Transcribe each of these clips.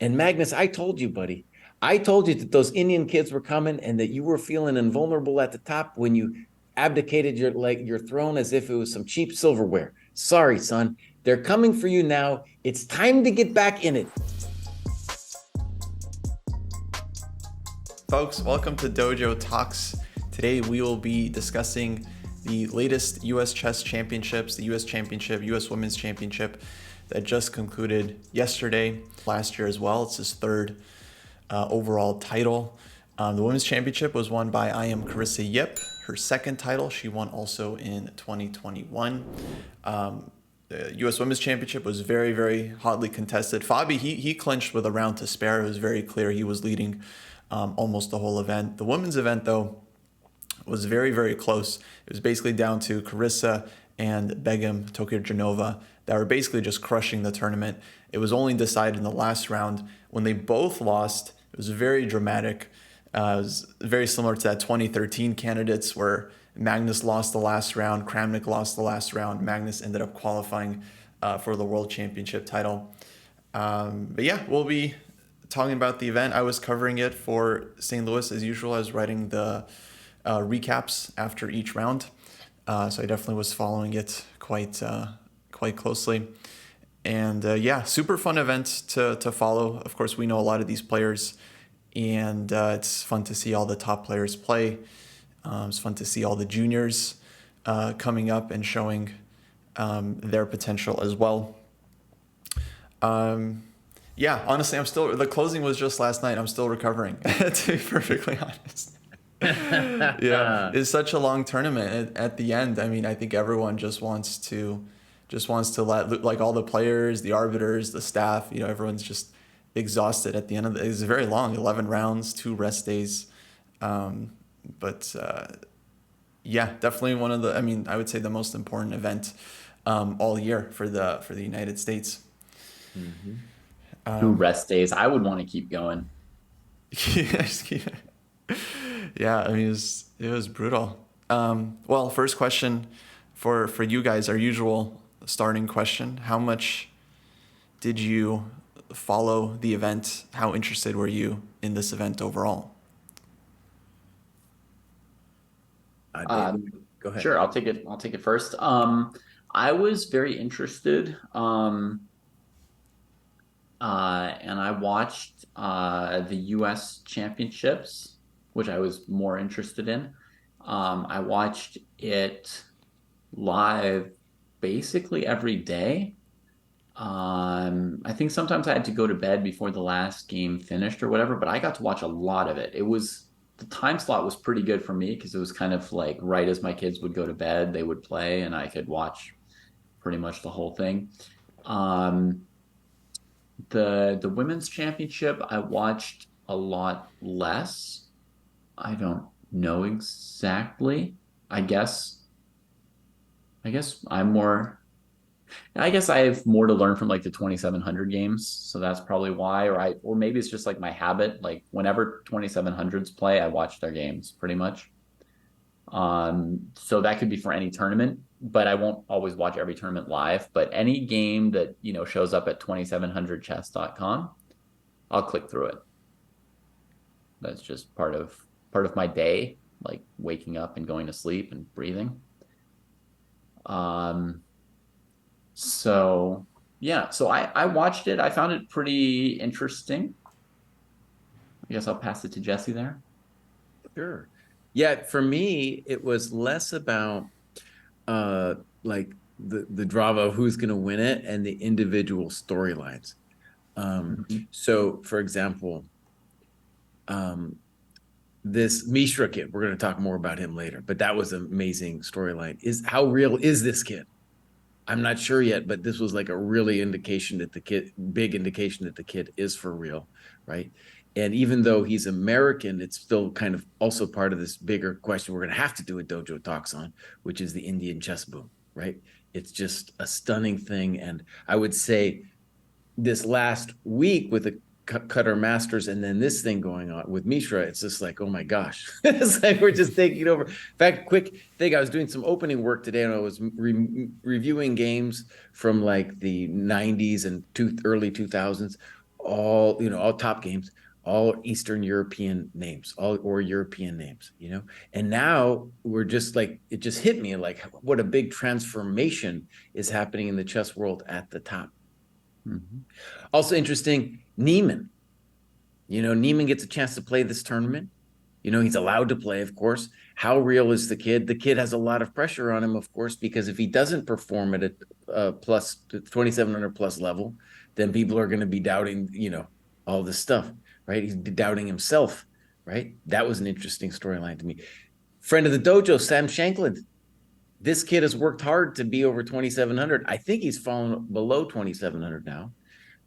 And Magnus, I told you, buddy, I told you that those Indian kids were coming and that you were feeling invulnerable at the top when you abdicated your throne as if it was some cheap silverware. Sorry, son. They're coming for you now. It's time to get back in it. Folks, welcome to Dojo Talks. Today we will be discussing the latest U.S. Chess Championships, the U.S. Championship, U.S. Women's Championship that just concluded yesterday, last year as well. It's his third overall title. The Women's Championship was won by I am Carissa Yip. Her second title, she won also in 2021. The U.S. Women's Championship was very, very hotly contested. Fabi, he clinched with a round to spare. It was very clear he was leading almost the whole event. The women's event, though, was very, very close. It was basically down to Carissa and Begum Tokirjanova that were basically just crushing the tournament. It was only decided in the last round. When they both lost, it was very dramatic. It was very similar to that 2013 candidates where Magnus lost the last round, Kramnik lost the last round. Magnus ended up qualifying for the World Championship title. But yeah, we'll be talking about the event. I was covering it for St. Louis as usual. I was writing the recaps after each round. So I definitely was following it quite closely. And yeah, super fun event to follow. Of course, we know a lot of these players, and it's fun to see all the top players play. It's fun to see all the juniors coming up and showing their potential as well. Yeah, honestly, the closing was just last night. I'm still recovering, to be perfectly honest. Yeah, it's such a long tournament at the end. I mean, I think everyone just wants to let, like, all the players, the arbiters, the staff, everyone's just exhausted at the end of it. It's very long, 11 rounds, 2 rest days. But yeah, definitely I would say the most important event all year for the United States. Mm-hmm. 2 rest days. I would want to keep going. Yeah, I mean, it was brutal. Well, first question for you guys, our usual starting question: how much did you follow the event? How interested were you in this event overall? Go ahead. Sure, I'll take it first. I was very interested, and I watched the U.S. Championships, which I was more interested in. I watched it live basically every day. I think sometimes I had to go to bed before the last game finished or whatever, but I got to watch a lot of it. The time slot was pretty good for me because it was kind of like right as my kids would go to bed, they would play, and I could watch pretty much the whole thing. The women's championship, I watched a lot less. I don't know exactly. I guess I'm more. I guess I have more to learn from like the 2700 games, so that's probably why. Or maybe it's just like my habit. Like whenever 2700s play, I watch their games pretty much. So that could be for any tournament, but I won't always watch every tournament live. But any game that shows up at 2700chess.com, I'll click through it. That's just part of my day, like waking up and going to sleep and breathing. So yeah, so I watched it. I found it pretty interesting. I guess I'll pass it to Jesse there. Sure. Yeah, for me, it was less about like the drama of who's going to win it and the individual storylines. So, for example, this Mishra kid, we're going to talk more about him later, but that was an amazing storyline. How real is this kid? I'm not sure yet, but this was like a really big indication that the kid is for real, right? And even though he's American, it's still kind of also part of this bigger question we're going to have to do a Dojo Talks on, which is the Indian chess boom, right? It's just a stunning thing. And I would say this last week with the Qatar Masters and then this thing going on with Mishra, it's just like, oh my gosh. It's like we're just taking over. In fact, quick thing, I was doing some opening work today and I was reviewing games from like the 90s and early 2000s. all, all top games, all Eastern European names, or European names, And now we're just like, it just hit me like what a big transformation is happening in the chess world at the top. Mm-hmm. Also interesting, Niemann. Niemann gets a chance to play this tournament. He's allowed to play, of course. How real is the kid? The kid has a lot of pressure on him, of course, because if he doesn't perform at a plus 2,700 plus level, then people are going to be doubting, all this stuff, right? He's doubting himself, right? That was an interesting storyline to me. Friend of the dojo, Sam Shankland. This kid has worked hard to be over 2,700. I think he's fallen below 2,700 now.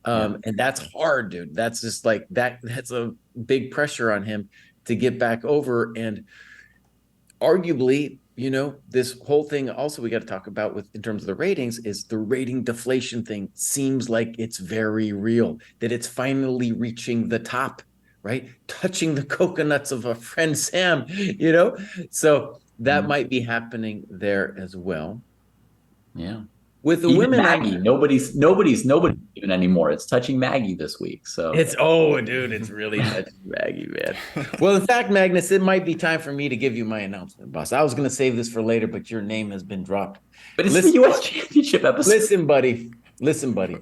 And that's hard, dude. That's just like that's a big pressure on him to get back over. And arguably, this whole thing also we got to talk about with in terms of the ratings is the rating deflation thing seems like it's very real, that it's finally reaching the top, right? Touching the coconuts of a friend Sam, So that might be happening there as well. Yeah. With the even women, Maggie, nobody's even anymore. It's touching Maggie this week. So dude, it's really touching Maggie, man. Well, in fact, Magnus, it might be time for me to give you my announcement, boss. I was going to save this for later, but your name has been dropped. But it's the U.S. Championship episode. Listen, buddy.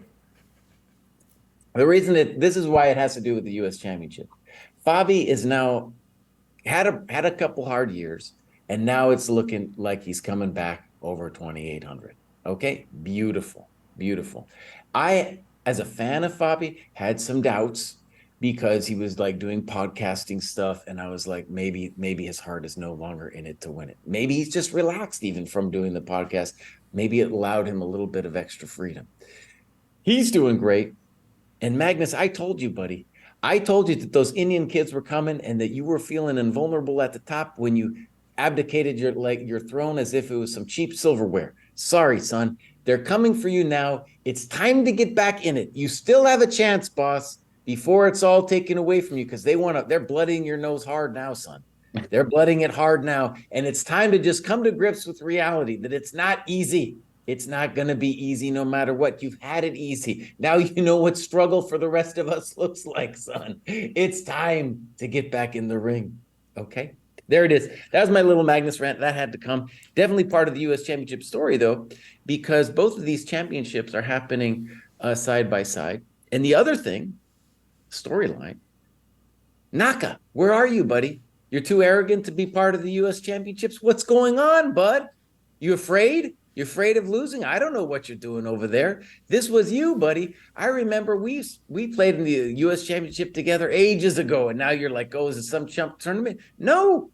The reason that this is why it has to do with the U.S. Championship. Fabi is now had a couple hard years, and now it's looking like he's coming back over 2,800. Okay, beautiful. I, as a fan of Fabi, had some doubts because he was like doing podcasting stuff, and I was like, maybe his heart is no longer in it to win it. Maybe he's just relaxed even from doing the podcast. Maybe it allowed him a little bit of extra freedom. He's doing great. And Magnus, I told you, buddy, I told you that those Indian kids were coming and that you were feeling invulnerable at the top when you abdicated your throne as if it was some cheap silverware. Sorry, son. They're coming for you now. It's time to get back in it. You still have a chance, boss, before it's all taken away from you, because they're blooding your nose hard now, son. They're blooding it hard now. And it's time to just come to grips with reality that it's not easy. It's not going to be easy no matter what. You've had it easy. Now you know what struggle for the rest of us looks like, son. It's time to get back in the ring. Okay? There it is. That was my little Magnus rant. That had to come. Definitely part of the U.S. Championship story, though, because both of these championships are happening side by side. And the other thing, storyline, Naka, where are you, buddy? You're too arrogant to be part of the U.S. Championships? What's going on, bud? You afraid? You're afraid of losing? I don't know what you're doing over there. This was you, buddy. I remember we played in the U.S. Championship together ages ago, and now you're like, oh, is it some chump tournament? No.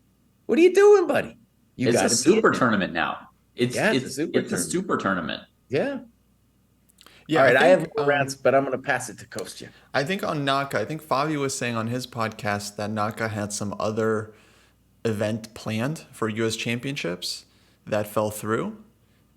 What are you doing, buddy? It's a super tournament now. It's a super tournament. Yeah. Yeah. All right. I have more rants, but I'm going to pass it to Kostya. I think on Naka, I think Fabi was saying on his podcast that Naka had some other event planned for U.S. Championships that fell through.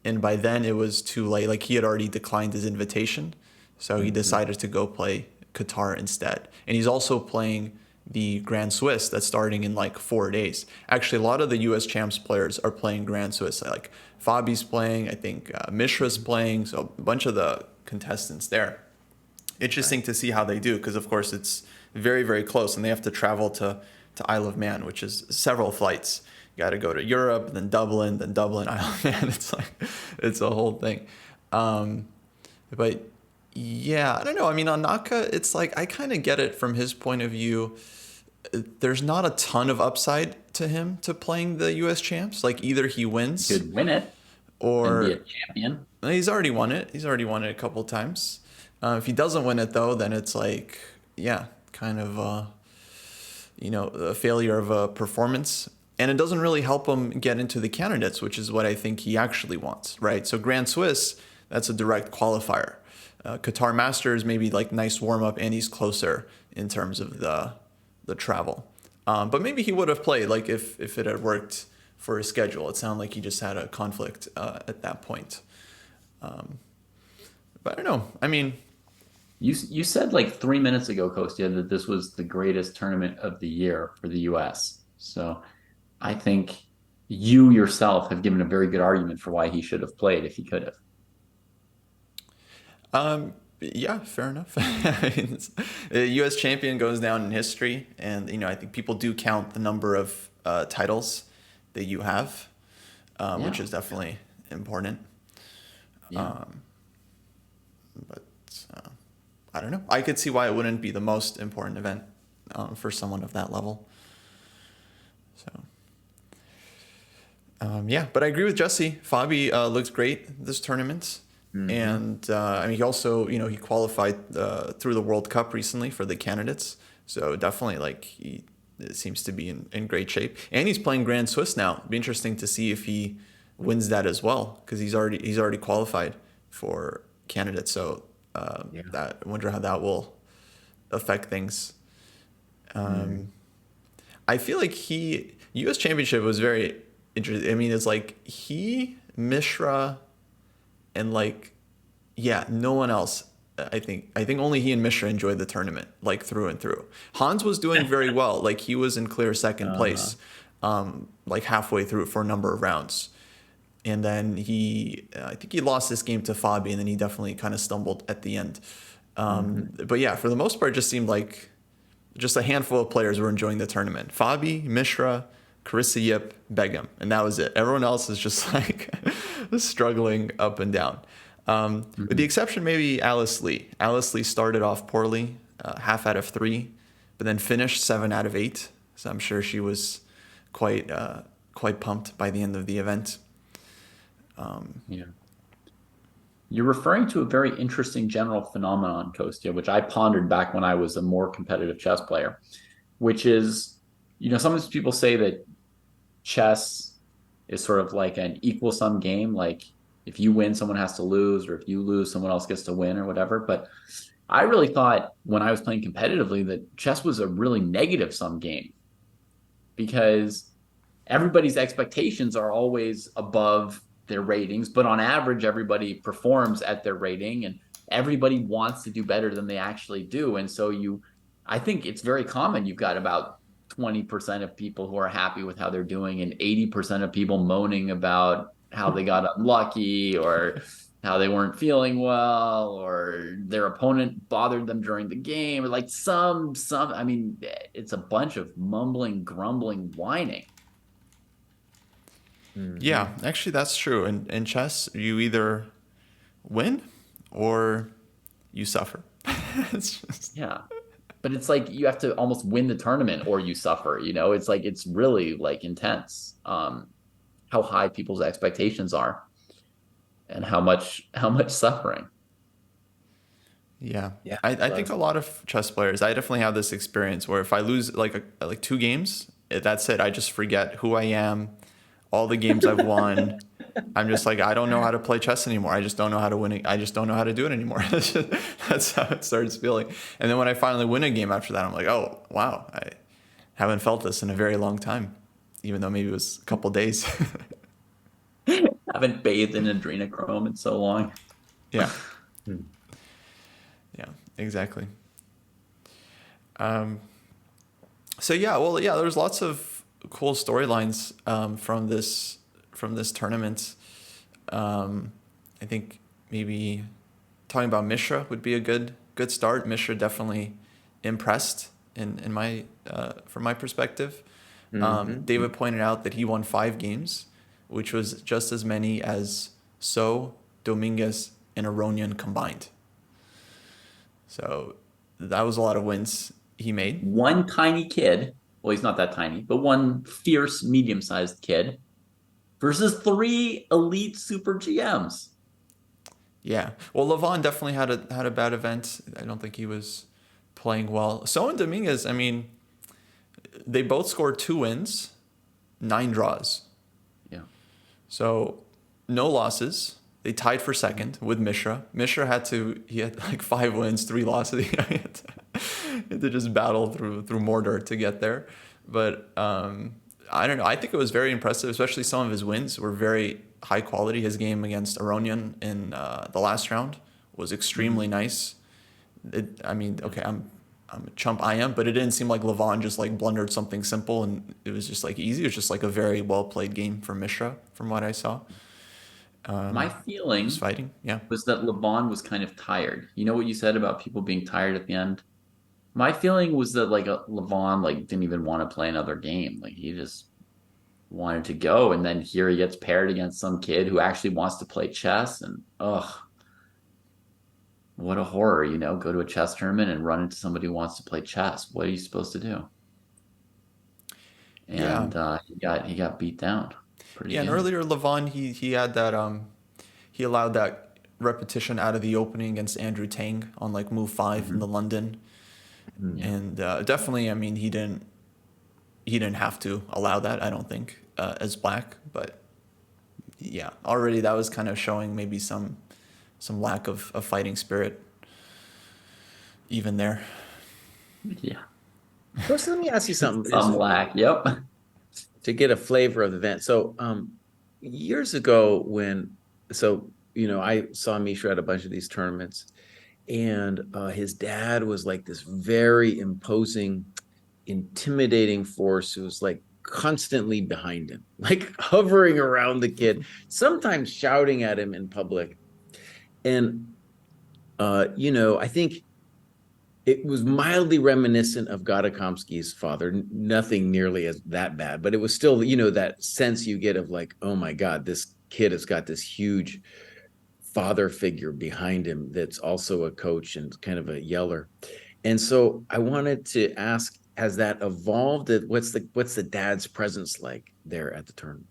And by then it was too late. Like he had already declined his invitation. So he decided to go play Qatar instead. And he's also playing the Grand Swiss that's starting in like 4 days. Actually, a lot of the U.S. Champs players are playing Grand Swiss. Like Fabi's playing, I think Mishra's playing. So a bunch of the contestants there. Interesting to see how they do, because of course it's very, very close and they have to travel to Isle of Man, which is several flights. You got to go to Europe, then Dublin, Isle of Man. It's a whole thing. But yeah, I don't know. I mean, on Naka, it's like I kind of get it from his point of view. There's not a ton of upside to him to playing the U.S. Champs. Like either he wins, could win it, or and be a champion. He's already won it. He's already won it a couple of times. If he doesn't win it though, then it's like, yeah, kind of a failure of a performance. And it doesn't really help him get into the candidates, which is what I think he actually wants, right? So Grand Swiss, that's a direct qualifier. Qatar Masters, maybe like nice warm up, and he's closer in terms of the travel. But maybe he would have played like if it had worked for his schedule. It sounded like he just had a conflict at that point. But I don't know. I mean, you said like 3 minutes ago, Kostya, that this was the greatest tournament of the year for the U.S. So I think you yourself have given a very good argument for why he should have played if he could have. Yeah, fair enough. I mean, the U.S. champion goes down in history, and I think people do count the number of titles that you have, which Yeah, is definitely important. yeah, But I don't know. I could see why it wouldn't be the most important event for someone of that level. So. Yeah, but I agree with Jesse. Fabi looks great this tournament. And I mean, he also, he qualified through the World Cup recently for the candidates. So definitely, like, he seems to be in great shape. And he's playing Grand Swiss now. It'd be interesting to see if he wins that as well, because he's already qualified for candidates. So that I wonder how that will affect things. I feel like U.S. Championship was very interesting. I mean, it's like Mishra, and like, yeah, no one else. I think only he and Mishra enjoyed the tournament, like, through and through. Hans was doing very well. Like, he was in clear second place, like, halfway through for a number of rounds. And then I think he lost this game to Fabi, and then he definitely kind of stumbled at the end. But yeah, for the most part, it just seemed like just a handful of players were enjoying the tournament. Fabi, Mishra, Carissa Yip, Begum, and that was it. Everyone else is just like struggling up and down. With the exception maybe Alice Lee. Alice Lee started off poorly, half out of 3, but then finished 7 out of 8. So I'm sure she was quite pumped by the end of the event. yeah. You're referring to a very interesting general phenomenon, Kostya, which I pondered back when I was a more competitive chess player, which is, sometimes people say that chess is sort of like an equal sum game. Like, if you win, someone has to lose, or if you lose, someone else gets to win, or whatever. But I really thought when I was playing competitively that chess was a really negative sum game, because everybody's expectations are always above their ratings, but on average, everybody performs at their rating, and everybody wants to do better than they actually do. And so I think it's very common. You've got about 20% of people who are happy with how they're doing, and 80% of people moaning about how they got unlucky, or how they weren't feeling well, or their opponent bothered them during the game, or like I mean, it's a bunch of mumbling, grumbling, whining. Yeah, actually that's true. In chess, you either win or you suffer. It's just, Yeah. But it's like you have to almost win the tournament or you suffer, It's like it's really like intense. How high people's expectations are, and how much suffering. yeah. Yeah. I think a lot of chess players, I definitely have this experience where if I lose like 2 games, that's it. I just forget who I am, all the games I've won. I'm just like, I don't know how to play chess anymore. I just don't know how to win it. I just don't know how to do it anymore. That's how it starts feeling. And then when I finally win a game after that, I'm like, oh, wow, I haven't felt this in a very long time, even though maybe it was a couple days. Haven't bathed in adrenochrome in so long. Yeah. Yeah, exactly. So yeah, well, yeah, there's lots of cool storylines from this tournament. I think maybe talking about Mishra would be a good start. Mishra definitely impressed in my from my perspective. David pointed out that he won 5 games, which was just as many as So, Dominguez, and Aronian combined. So that was a lot of wins he made. One tiny kid, well, he's not that tiny, but one fierce, medium-sized kid versus 3 elite super GMs. Yeah. Well, Levon definitely had a bad event. I don't think he was playing well. So and Dominguez, I mean, they both scored 2 wins, 9 draws. Yeah. So no losses. They tied for second with Mishra. Mishra he had like 5 wins, 3 losses. He had to just battle through Mordor to get there. But I don't know. I think it was very impressive, especially some of his wins were very high quality. His game against Aronian in the last round was extremely nice. I mean, okay, I'm a chump, I am, but it didn't seem like Levon just like blundered something simple and it was just like easy. It was just like a very well played game for Mishra from what I saw. My who's feeling fighting. Yeah. was that Levon was kind of tired. You know what you said about people being tired at the end? My feeling was that like Levon like didn't even want to play another game. Like he just wanted to go, and then here he gets paired against some kid who actually wants to play chess, and ugh, what a horror, go to a chess tournament and run into somebody who wants to play chess. What are you supposed to do? Yeah. And he got beat down pretty Yeah. And good. earlier, Levon, he had that, he allowed that repetition out of the opening against Andrew Tang on like move 5 in Mhm. the London. Mhm. Yeah. And definitely, I mean, he didn't have to allow that, I don't think, as black. But yeah, already that was kind of showing maybe some lack of fighting spirit even there. Yeah. So let me ask you something Some lack. Yep. to get a flavor of the event. So years ago I saw Mishra at a bunch of these tournaments, and his dad was like this very imposing, intimidating force who was like constantly behind him, like hovering around the kid, sometimes shouting at him in public. And I think it was mildly reminiscent of Gadakomsky's father, nothing nearly as that bad, but it was still, that sense you get of like, oh my God, this kid has got this huge father figure behind him that's also a coach and kind of a yeller. And so I wanted to ask, has that evolved? What's the dad's presence like there at the tournament?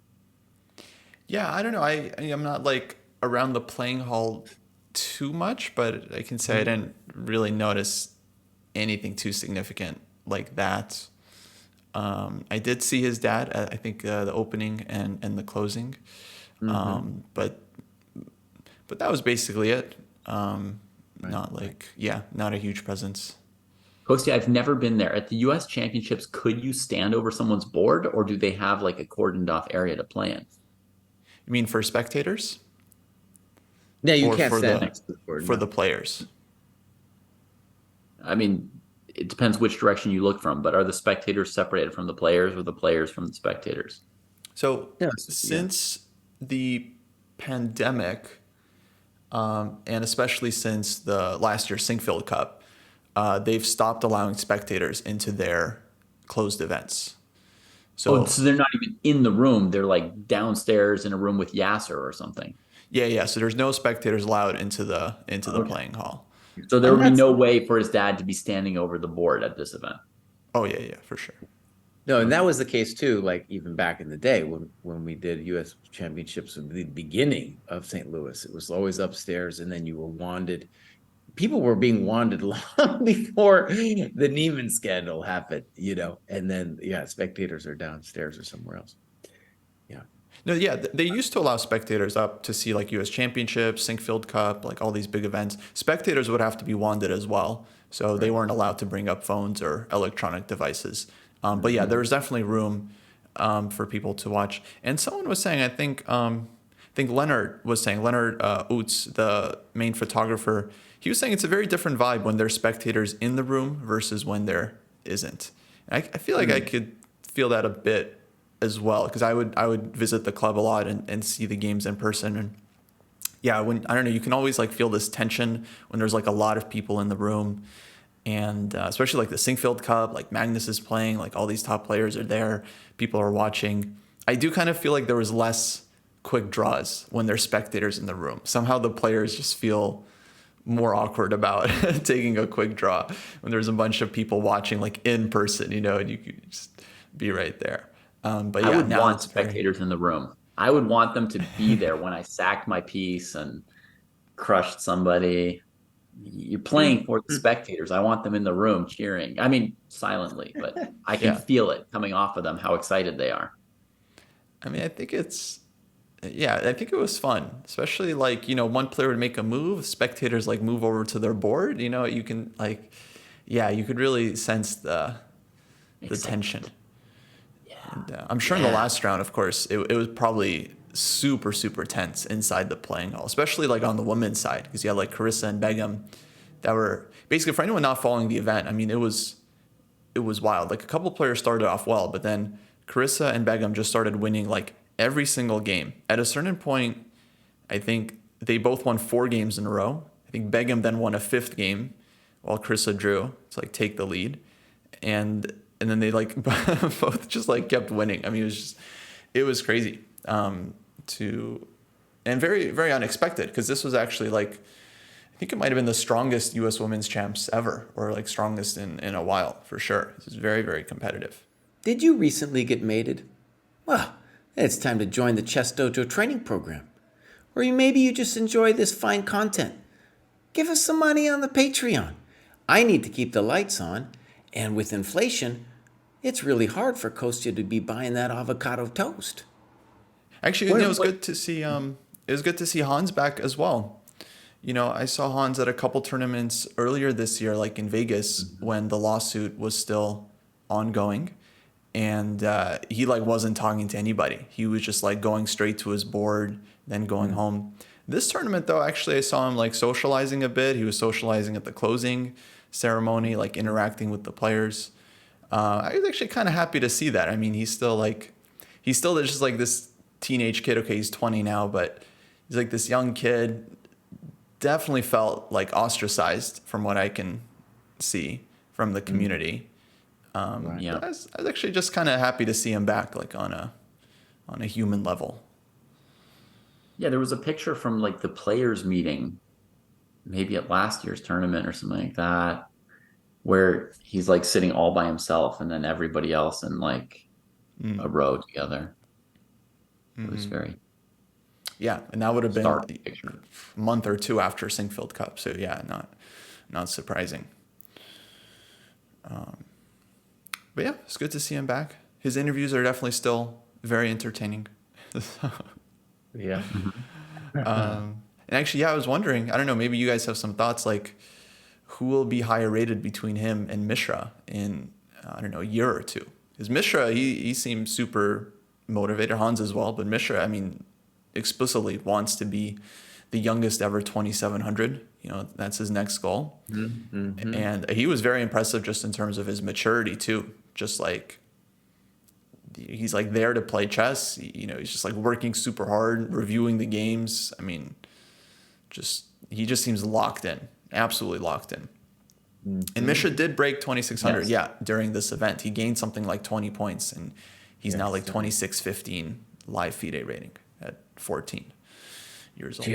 Yeah, I don't know. I'm not like around the playing hall too much, but I can say I didn't really notice anything too significant like that. I did see his dad at, I think, the opening and the closing, Mm-hmm. but that was basically it. Right, Not right. like, yeah, not a huge presence. Kostya, I've never been there. At the US Championships, could you stand over someone's board, or do they have like a cordoned off area to play in? You mean for spectators No, you or can't for stand the next to the board. for No. the players? I mean, it depends which direction you look from, but are the spectators separated from the players or the players from the spectators? So Yes. Yeah. since the pandemic, and especially since the last year's Sinkfield Cup, they've stopped allowing spectators into their closed events. Oh, So so they're not even in the room. They're like downstairs in a room with Yasser or something. yeah. So there's no spectators allowed into the Okay. playing hall. So there And would be that's no way for his dad to be standing over the board at this event. Oh yeah, for sure. No, and that Okay. was the case too, like even back in the day when we did US championships at the beginning of St. Louis. It was always upstairs, and then you were wanded. People were being wanded long before the Niemann scandal happened, and then yeah, spectators are downstairs or somewhere else. Yeah. No, yeah, they used to allow spectators up to see like U.S. Championships, Sinkfield Cup, like all these big events. Spectators would have to be wanded as well, so they Right. weren't allowed to bring up phones or electronic devices. But yeah, there Mhm. was definitely room for people to watch. And someone was saying, I think Leonard was saying, Leonard Oots, the main photographer, he was saying it's a very different vibe when there's spectators in the room versus when there isn't. And I feel like I Mm. could feel that a bit as well because I would visit the club a lot and see the games in person. And yeah, when I don't know, you can always like feel this tension when there's like a lot of people in the room. And especially like the Sinkfield Cup, like Magnus is playing, like all these top players are there, people are watching. I do kind of feel like there was less quick draws when there's spectators in the room. Somehow the players just feel more awkward about taking a quick draw when there's a bunch of people watching like in person, and you could just be right there. But I yeah, would now want it's very, spectators in the room. I would want them to be there when I sacked my piece and crushed somebody. You're playing for the spectators. I want them in the room cheering. I mean, silently, but I can yeah. feel it coming off of them how excited they are. I mean, I think it was fun, especially like, one player would make a move, spectators like move over to their board, you can like, yeah, you could really sense the tension. Excitement. Yeah. And I'm sure in the Yeah. last round, of course, it was probably super, super tense inside the playing hall, especially like on the women's side, because you had like Carissa and Begum that were basically for anyone not following the event. I mean, it was wild. Like a couple players started off well, but then Carissa and Begum just started winning like every single game. At a certain point, I think they both won 4 games in a row. I think Begum then won a 5th game while Krista drew to like take the lead. And then they like both just like kept winning. I mean, it was crazy and very, very unexpected, because this was actually like, I think it might have been the strongest U.S. women's champs ever, or like strongest in a while for sure. This is very, very competitive. Did you recently get mated? Well, it's time to join the ChessDojo training program. Or maybe you just enjoy this fine content. Give us some money on the Patreon. I need to keep the lights on, and with inflation, it's really hard for Kostya to be buying that avocado toast. Actually, it was good to see. It was good to see Hans back as well. You know, I saw Hans at a couple tournaments earlier this year, like in Vegas, when the lawsuit was still ongoing, and he like wasn't talking to anybody. He was just like going straight to his board, then going home. This tournament, though, actually, I saw him like socializing a bit. He was socializing at the closing ceremony, like interacting with the players. I was actually kind of happy to see that. I mean, he's still just like this teenage kid. Okay, he's 20 now, but he's like this young kid. Definitely felt like ostracized from what I can see from the community. Yeah. I was actually just kind of happy to see him back, like on a human level. Yeah, there was a picture from like the players meeting, maybe at last year's tournament or something like that, where he's like sitting all by himself and then everybody else in like a row together. It was very Yeah, and that would have been stark a picture. month or two after Sinkfield Cup. So yeah, not surprising. But yeah, it's good to see him back. His interviews are definitely still very entertaining. Yeah. And actually, yeah, I was wondering, I don't know, maybe you guys have some thoughts, like who will be higher rated between him and Mishra in, I don't know, a year or two? Because Mishra, he seems super motivated, Hans as well, but Mishra, I mean, explicitly wants to be the youngest ever 2700. You know, that's his next goal. Mm-hmm. And he was very impressive just in terms of his maturity too. Just like, he's like there to play chess. You know, he's just like working super hard, reviewing the games. I mean, he just seems locked in, absolutely locked in. And Mishra did break 2600. Yes. Yeah, during this event, he gained something like 20 points, and he's now like Yes. 2615 live FIDE rating at 14 years old.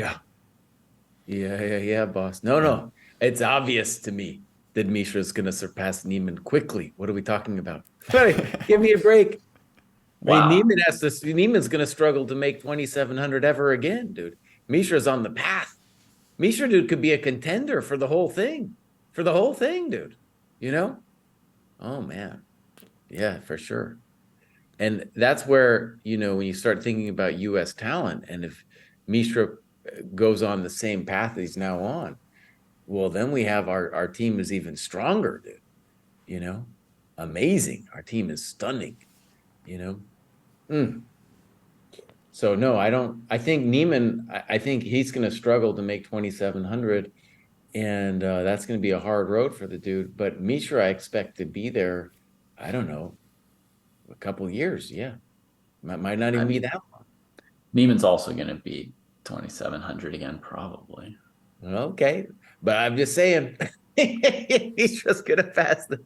Yeah, boss. No. It's obvious to me that Mishra's going to surpass Niemann quickly. What are we talking about? Give me a break. Wow. I mean, Niemann's going to struggle to make 2,700 ever again, dude. Mishra's on the path. Mishra, dude, could be a contender for the whole thing. Dude. You know? Oh, man. Yeah, for sure. And that's where, you know, when you start thinking about U.S. talent, and if Mishra goes on the same path he's now on, well, then we have our team is even stronger, dude. You know? Amazing. Our team is stunning, you know? So no, I think Niemann, I think he's going to struggle to make 2,700, and that's going to be a hard road for the dude. But Mishra, I expect to be there, I don't know, a couple of years. Yeah. Might not even be that long. Niemann's also going to be 2,700 again, probably. Okay. But I'm just saying, he's just going to pass the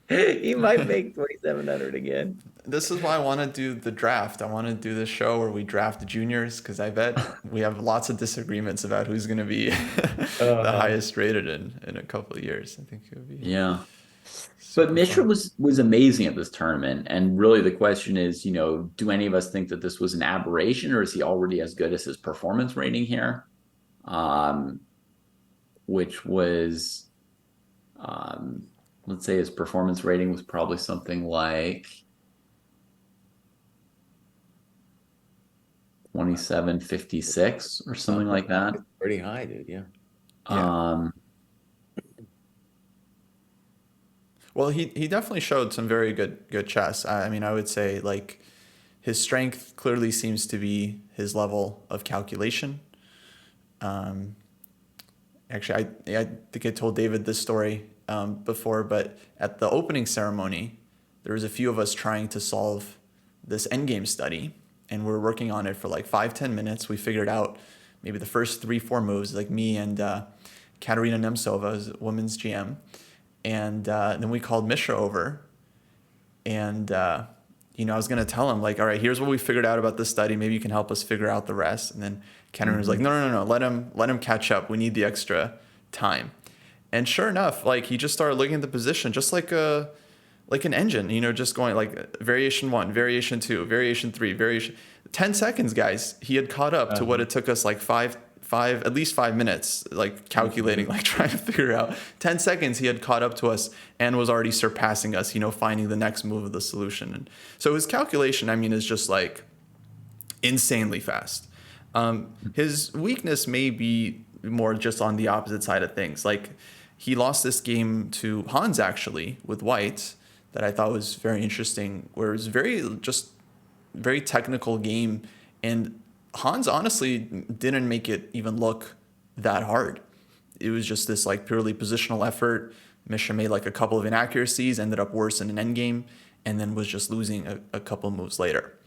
he might make 2,700 again. This is why I want to do the draft. I want to do this show where we draft the juniors, because I bet we have lots of disagreements about who's going to be the highest rated in a couple of years. I think it would be. Yeah. But Mishra was amazing at this tournament. And really the question is, you know, do any of us think that this was an aberration, or is he already as good as his performance rating here? Which was, let's say his performance rating was probably something like 2756 or something like that. Pretty high, dude. Yeah. Well, he definitely showed some very good chess. I mean, I would say like his strength clearly seems to be his level of calculation. Actually, I think I told David this story before, but at the opening ceremony, there was a few of us trying to solve this endgame study, and we were working on it for like 5-10 minutes. We figured out maybe the first 3-4 moves, like me and Katerina Nemtsova, is women's GM, and then we called Mishra over, and I was gonna tell him like, all right, here's what we figured out about this study. Maybe you can help us figure out the rest. And then Katerina was like, no, let him catch up. We need the extra time. And sure enough, like he just started looking at the position, just like an engine, just going like variation 1, variation 2, variation 3, variation 10 seconds, guys. He had caught up to what it took us like at least 5 minutes, like calculating, like trying to figure out 10 seconds. He had caught up to us and was already surpassing us, finding the next move of the solution. And so his calculation, I mean, is just like insanely fast. His weakness may be more just on the opposite side of things. Like he lost this game to Hans actually with white that I thought was very interesting, where it was very technical game, and Hans honestly didn't make it even look that hard. It was just this like purely positional effort. Mishra made like a couple of inaccuracies, ended up worse in an endgame, and then was just losing a couple of moves later.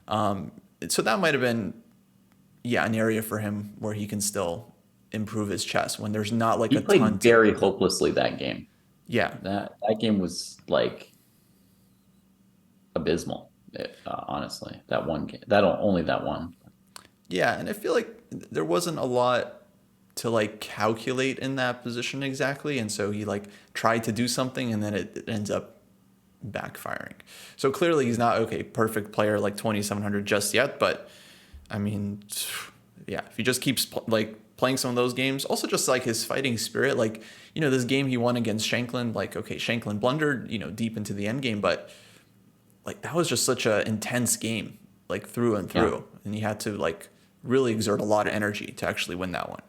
So that might have been, an area for him where he can still improve his chess when there's not like he a played ton. Very hopelessly that game. Yeah, that game was like abysmal. Honestly, that one game, only that one. Yeah, and I feel like there wasn't a lot to like calculate in that position exactly, and so he like tried to do something, and then it ends up backfiring. So clearly he's not perfect player like 2700 just yet, but I mean, yeah, if he just keeps playing some of those games, also just like his fighting spirit, like this game he won against Shanklin, like Shanklin blundered deep into the end game, but like that was just such an intense game, like through and through, and he had to like really exert a lot of energy to actually win that one.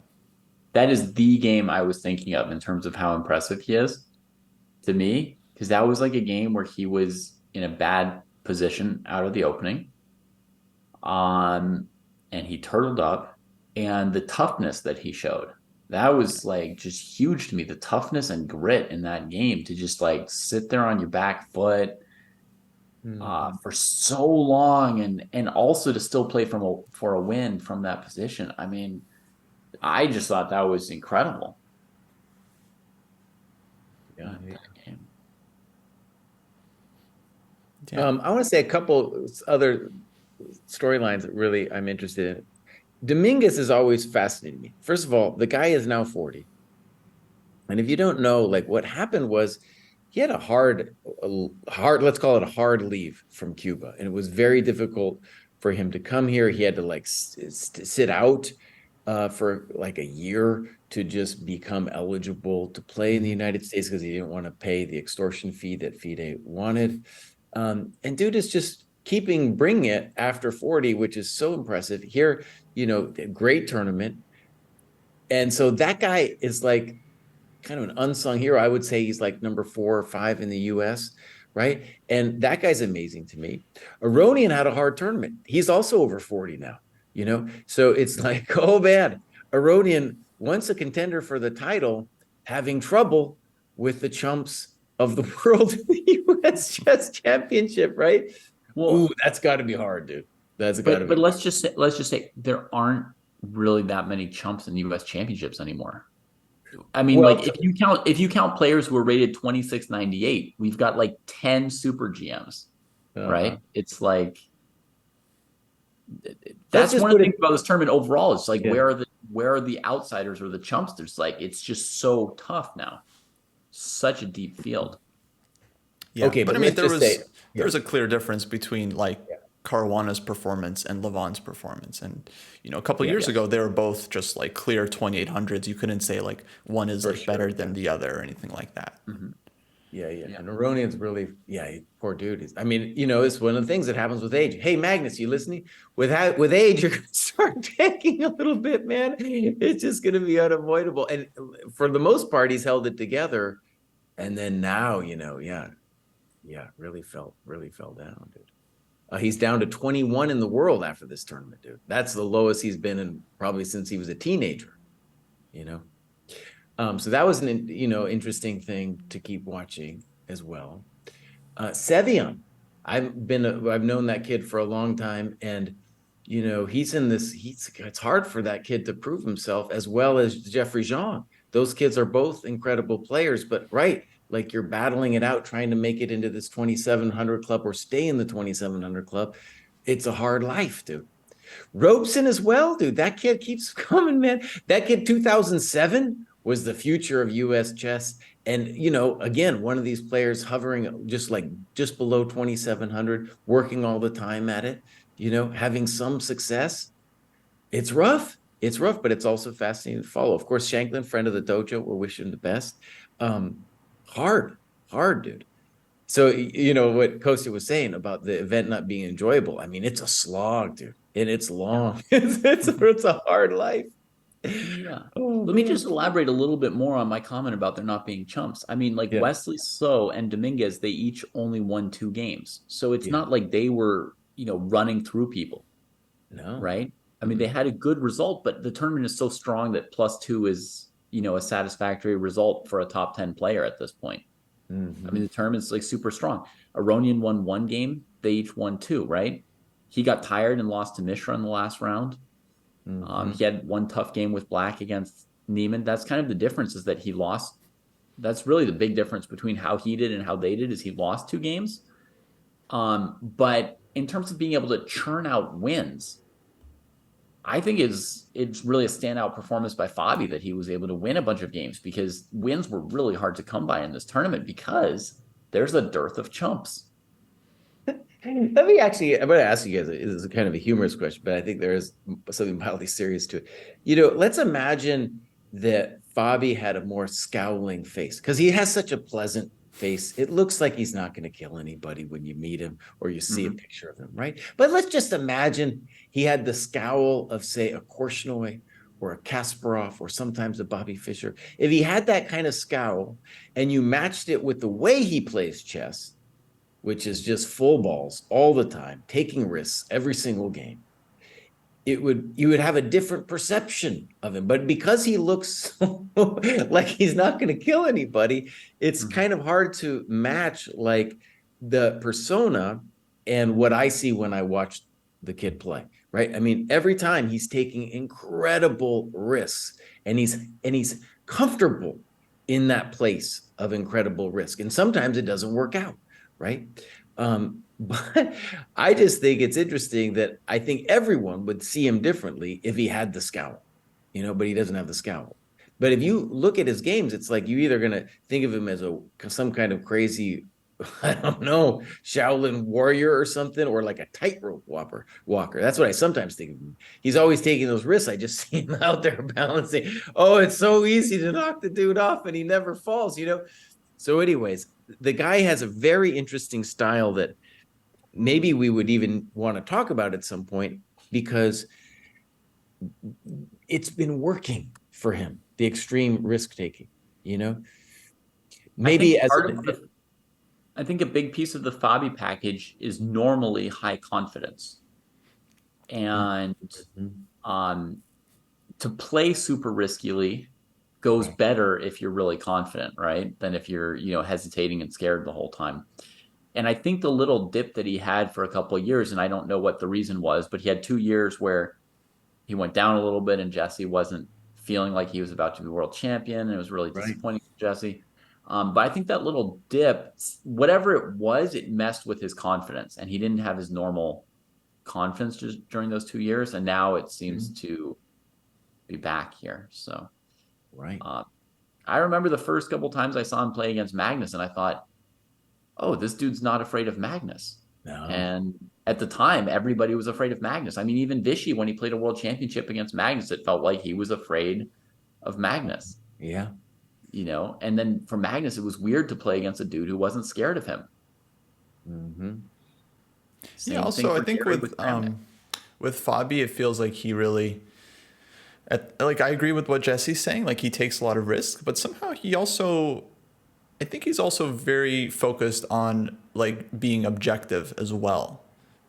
That is the game I was thinking of in terms of how impressive he is to me, because that was like a game where he was in a bad position out of the opening, and he turtled up, and the toughness that he showed, that was like just huge to me. The toughness and grit in that game to just like sit there on your back foot for so long, and also to still play for a win from that position. I mean, I just thought that was incredible. Yeah. Yeah. I want to say a couple other storylines that really I'm interested in. Dominguez has always fascinated me. First of all, the guy is now 40. And if you don't know, like what happened was he had a hard, let's call it a hard leave from Cuba. And it was very difficult for him to come here. He had to like sit out for like a year to just become eligible to play in the United States because he didn't want to pay the extortion fee that FIDE wanted. And dude is just bringing it after 40, which is so impressive. Here, great tournament. And so that guy is like kind of an unsung hero. I would say he's like number 4 or 5 in the US, right? And that guy's amazing to me. Aronian had a hard tournament. He's also over 40 now, So it's like, oh man, Aronian, once a contender for the title, having trouble with the chumps of the world in the US Chess Championship, right? Well, ooh, that's got to be hard, dude. That's got to be. But let's just say there aren't really that many chumps in the US Championships anymore. I mean, well, like if you count players who are rated 2698, we've got like 10 super GMs, right? It's like that's one of the things about this tournament overall. It's like where are the outsiders or the chumps? There's like it's just so tough now. Such a deep field. Yeah, okay, but I mean there was a clear difference between like Caruana's performance and Levon's performance, and a couple of years ago they were both just like clear 2800s. You couldn't say like one is like better than the other or anything like that. Mm-hmm. Yeah. And Aronian's really, poor dude. I mean, it's one of the things that happens with age. Hey, Magnus, you listening? With age, you're going to start tanking a little bit, man. It's just going to be unavoidable. And for the most part, he's held it together. And then now, really fell down, dude. He's down to 21 in the world after this tournament, dude. That's the lowest he's been in probably since he was a teenager, So that was an interesting thing to keep watching as well. Sevion, I've known that kid for a long time, and he's in this, it's hard for that kid to prove himself, as well as Jeffrey Jean. Those kids are both incredible players, but right, like you're battling it out, trying to make it into this 2,700 club or stay in the 2,700 club. It's a hard life, dude. Robeson as well, dude. That kid keeps coming, man. That kid, 2007, was the future of U.S. chess. And, again, one of these players hovering just below 2,700, working all the time at it, having some success. It's rough. It's rough, but it's also fascinating to follow. Of course, Shanklin, friend of the dojo, we're wishing him the best. Hard, dude. So, what Kostya was saying about the event not being enjoyable. I mean, it's a slog, dude, and it's long. It's a hard life. Yeah. Let me just elaborate a little bit more on my comment about there not being chumps. I mean, like Wesley So and Dominguez, they each only won 2 games. So it's not like they were, running through people. No. Right? I mean, they had a good result, but the tournament is so strong that +2 is, a satisfactory result for a top 10 player at this point. I mean, the tournament's like super strong. Aronian won 1 game. They each won 2, right? He got tired and lost to Mishra in the last round. He had 1 tough game with Black against Niemann. That's kind of the difference, is that he lost. That's really the big difference between how he did and how they did, is he lost 2 games. But in terms of being able to churn out wins, I think it's really a standout performance by Fabi that he was able to win a bunch of games, because wins were really hard to come by in this tournament because there's a dearth of chumps. I'm going to ask you guys, this is kind of a humorous question, but I think there is something mildly serious to it. Let's imagine that Fabi had a more scowling face, because he has such a pleasant face. It looks like he's not going to kill anybody when you meet him or you see a picture of him, right? But let's just imagine he had the scowl of, say, a Korchnoi or a Kasparov or sometimes a Bobby Fischer. If he had that kind of scowl and you matched it with the way he plays chess, which is just full balls all the time, taking risks every single game, you would have a different perception of him. But because he looks like he's not going to kill anybody, it's kind of hard to match like the persona and what I see when I watch the kid play, right? I mean, every time he's taking incredible risks, and he's comfortable in that place of incredible risk. And sometimes it doesn't work out, right? But I just think it's interesting that I think everyone would see him differently if he had the scowl, but he doesn't have the scowl. But if you look at his games, it's like you're either going to think of him as some kind of crazy, I don't know, Shaolin warrior or something, or like a tightrope walker. That's what I sometimes think of him. He's always taking those risks. I just see him out there balancing. Oh, it's so easy to knock the dude off, and he never falls, So anyways, the guy has a very interesting style that maybe we would even want to talk about at some point, because it's been working for him, the extreme risk taking, maybe I think a big piece of the Fabi package is normally high confidence, and to play super riskily goes better if you're really confident, right? Than if you're, hesitating and scared the whole time. And I think the little dip that he had for a couple of years, and I don't know what the reason was, but he had 2 years where he went down a little bit and Jesse wasn't feeling like he was about to be world champion. And it was really disappointing for Jesse. But I think that little dip, whatever it was, it messed with his confidence, and he didn't have his normal confidence just during those 2 years. And now it seems to be back here. So, I remember the first couple times I saw him play against Magnus, and I thought, oh, this dude's not afraid of Magnus. No. And at the time, everybody was afraid of Magnus. I mean, even Vishy, when he played a world championship against Magnus, it felt like he was afraid of Magnus. Yeah. And then for Magnus, it was weird to play against a dude who wasn't scared of him. Yeah, also, I think with Fabi, it feels like he really... I agree with what Jesse's saying. Like, he takes a lot of risk, but somehow I think he's also very focused on like being objective as well.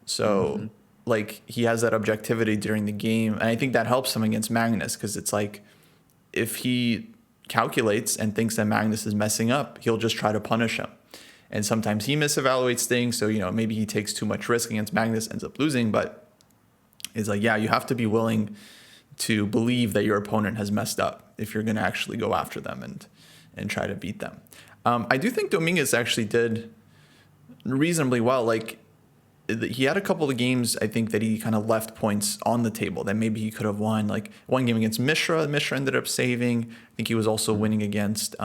So like he has that objectivity during the game, and I think that helps him against Magnus, because it's like if he calculates and thinks that Magnus is messing up, he'll just try to punish him. And sometimes he misevaluates things, so maybe he takes too much risk against Magnus, ends up losing. But is like, yeah, you have to be willing to believe that your opponent has messed up if you're going to actually go after them and try to beat them. I do think Dominguez actually did reasonably well. Like, he had a couple of games, I think, that he kind of left points on the table that maybe he could have won. Like one game against Mishra ended up saving. I think he was also winning against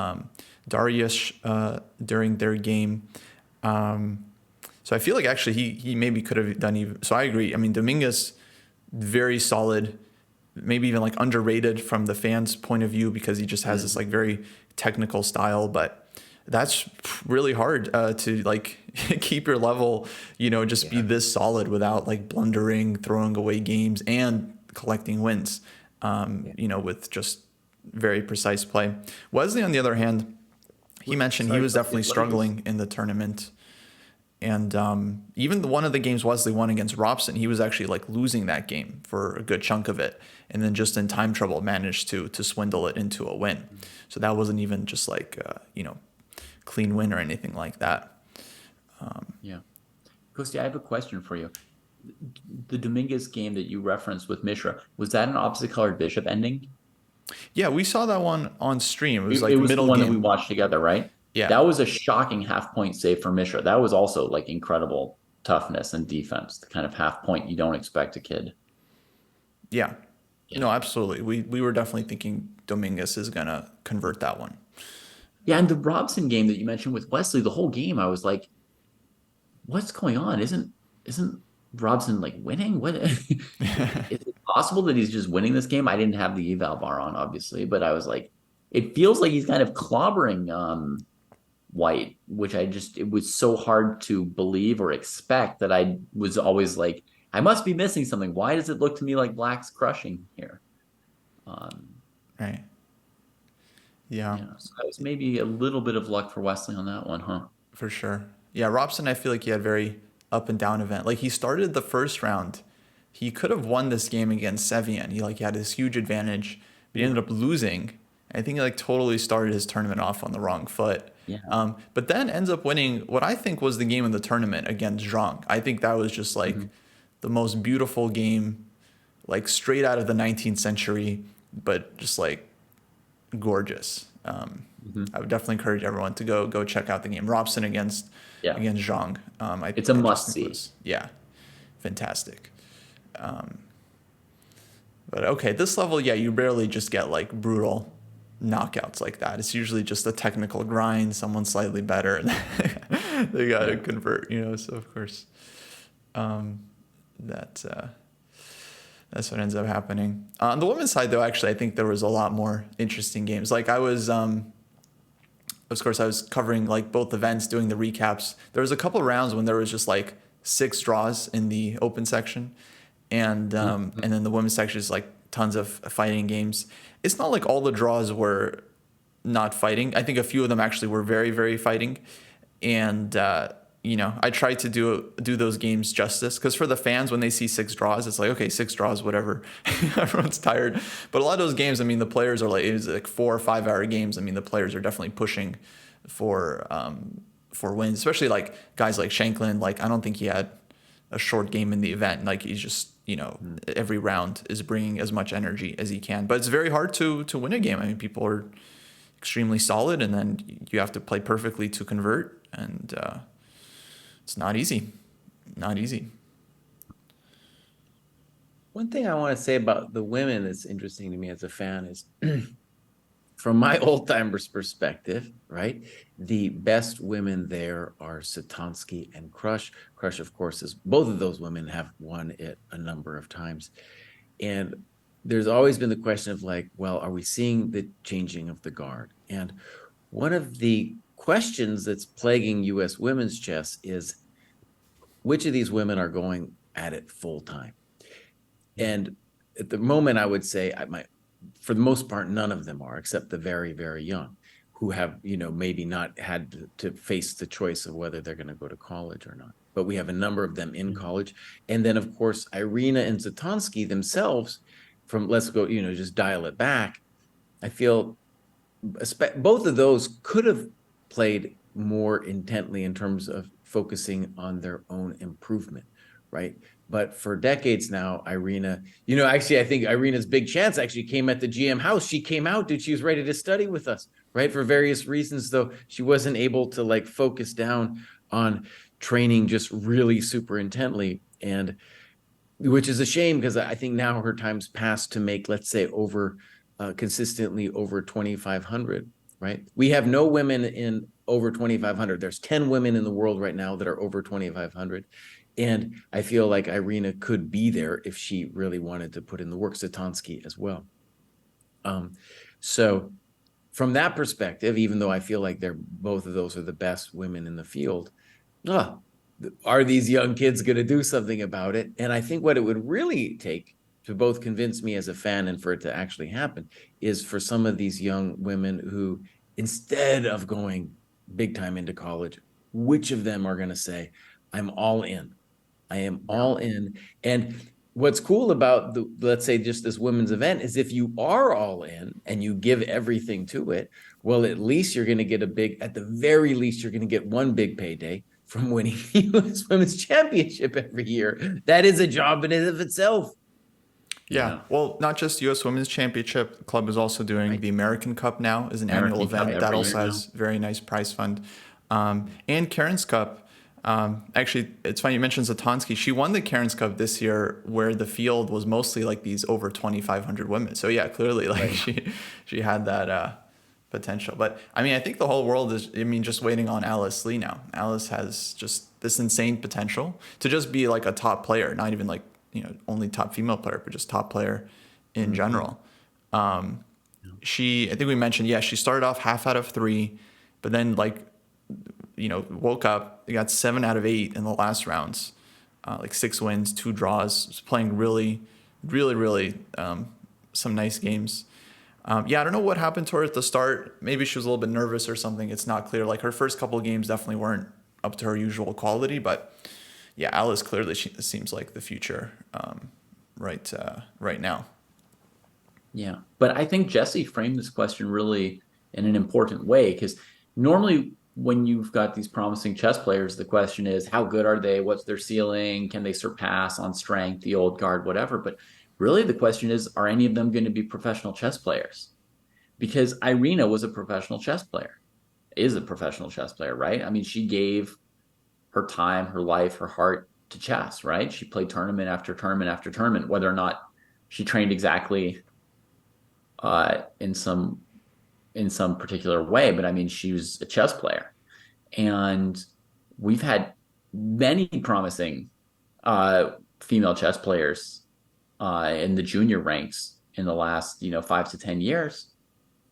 Darius during their game. So I feel like actually he maybe could have done even. So I agree. I mean, Dominguez, very solid, maybe even like underrated from the fans' point of view because he just has this like very technical style, but that's really hard to like keep your level, just be this solid without like blundering, throwing away games, and collecting wins, with just very precise play. Wesley, on the other hand, he mentioned he was definitely struggling in the tournament. And even one of the games Wesley won against Robson, he was actually like losing that game for a good chunk of it. And then just in time trouble managed to swindle it into a win. So that wasn't even just like, clean win or anything like that. Yeah. Kostya, I have a question for you. The Dominguez game that you referenced with Mishra, was that an opposite colored bishop ending? Yeah, we saw that one on stream. It was like It was the middle one game. that we watched together, right? Yeah. That was a shocking half-point save for Mishra. That was also like incredible toughness and defense, the kind of half point you don't expect a kid. Yeah. No, absolutely. We were definitely thinking Dominguez is going to convert that one. Yeah, and the Robson game that you mentioned with Wesley, the whole game, I was like, what's going on? Isn't Robson like winning? What is it possible that he's just winning this game? I didn't have the eval bar on, obviously, but I was like, it feels like he's kind of clobbering White, which it was so hard to believe or expect that I was always like, I must be missing something. Why does it look to me like Black's crushing here? Right. Yeah. So that was maybe a little bit of luck for Wesley on that one, huh? For sure. Yeah, Robson, I feel like he had very up and down event. Like he started the first round. He could have won this game against Sevian. He had this huge advantage, but he ended up losing. I think he like totally started his tournament off on the wrong foot. Yeah. But then ends up winning what I think was the game of the tournament against Zhang. I think that was just like the most beautiful game, like straight out of the 19th century, but just like gorgeous. I would definitely encourage everyone to go check out the game. Robson against Zhang. It's a must see. Yeah, fantastic. But okay, this level, you rarely just get like brutal knockouts like that. It's usually just a technical grind, someone slightly better, and they got to convert, so of course that's what ends up happening. On the women's side, though, actually, I think there was a lot more interesting games. Like I was, of course, I was covering like both events, doing the recaps. There was a couple rounds when there was just like 6 draws in the open section, and then the women's section is like tons of fighting games. It's not like all the draws were not fighting. I think a few of them actually were very, very fighting, and I try to do those games justice, because for the fans, when they see 6 draws, it's like, okay, 6 draws, whatever. Everyone's tired. But a lot of those games, I mean, the players are like, it was like 4 or 5 hour games. I mean, the players are definitely pushing for wins, especially like guys like Shanklin. Like, I don't think he had a short game in the event. Like, he's just, every round is bringing as much energy as he can. But it's very hard to win a game. I mean, people are extremely solid, and then you have to play perfectly to convert, and it's not easy. Not easy. One thing I want to say about the women that's interesting to me as a fan is, from my old timers perspective, right? The best women there are Satansky and Crush. Crush, of course, is both of those women have won it a number of times. And there's always been the question of like, well, are we seeing the changing of the guard? And one of the questions that's plaguing U.S. women's chess is, which of these women are going at it full time? And at the moment, I would say for the most part, none of them are, except the very, very young, who have, maybe not had to face the choice of whether they're going to go to college or not. But we have a number of them in college. And then, of course, Irina and Satansky themselves, let's go, just dial it back. I feel both of those could have played more intently in terms of focusing on their own improvement, right? But for decades now, Irina, actually, I think Irina's big chance actually came at the GM house. She came out, dude. She was ready to study with us, right? For various reasons, though, she wasn't able to like focus down on training just really super intently. And which is a shame because I think now her time's passed to make, let's say, over consistently over 2,500, right? We have no women in over 2,500. There's 10 women in the world right now that are over 2,500. And I feel like Irina could be there if she really wanted to put in the work. Satansky as well. So from that perspective, even though I feel like both of those are the best women in the field, are these young kids going to do something about it? And I think what it would really take to both convince me as a fan and for it to actually happen is for some of these young women who, instead of going big time into college, which of them are going to say, I'm all in. I am all in. And what's cool about let's say just this women's event is if you are all in and you give everything to it, well, at least you're going to get at the very least, you're going to get one big payday from winning the U.S. Women's Championship every year. That is a job in and of itself. Yeah. Well, not just U.S. Women's Championship. The club is also doing the American Cup now as an annual event. That also has very nice prize fund. And Karen's Cup. Actually, it's funny you mentioned Satansky. She won the Karen's Cup this year where the field was mostly like these over 2,500 women. So yeah, clearly like she had that potential. But I mean, I think the whole world is, just waiting on Alice Lee now. Alice has just this insane potential to just be like a top player, not even like, only top female player, but just top player in general. I think we mentioned, she started off half out of 3, but then woke up, they got 7 out of 8 in the last rounds, like 6 wins, 2 draws, was playing really, really, really some nice games. I don't know what happened to her at the start. Maybe she was a little bit nervous or something. It's not clear. Like her first couple of games definitely weren't up to her usual quality, but Alice clearly seems like the future right now. Yeah, but I think Jesse framed this question really in an important way, because normally when you've got these promising chess players, the question is, how good are they? What's their ceiling? Can they surpass on strength, the old guard, whatever? But really the question is, are any of them going to be professional chess players? Because Irina was a professional chess player, is a professional chess player, right? I mean, she gave her time, her life, her heart to chess, right? She played tournament after tournament after tournament, whether or not she trained exactly in some particular way, but I mean, she was a chess player. And we've had many promising female chess players in the junior ranks in the last 5 to 10 years,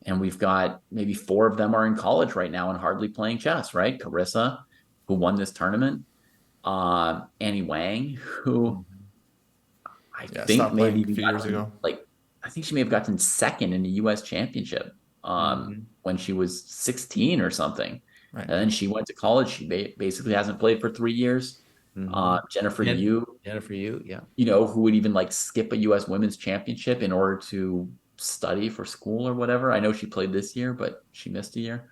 and we've got maybe 4 of them are in college right now and hardly playing chess, right? Carissa, who won this tournament, Annie Wang, who I think maybe a few years ago, I think she may have gotten second in the U.S. Championship when she was 16 or something. Right. And then she went to college. She basically hasn't played for 3 years. Jennifer Yu, yeah. Who would even skip a U.S. Women's Championship in order to study for school or whatever. I know she played this year, but she missed a year.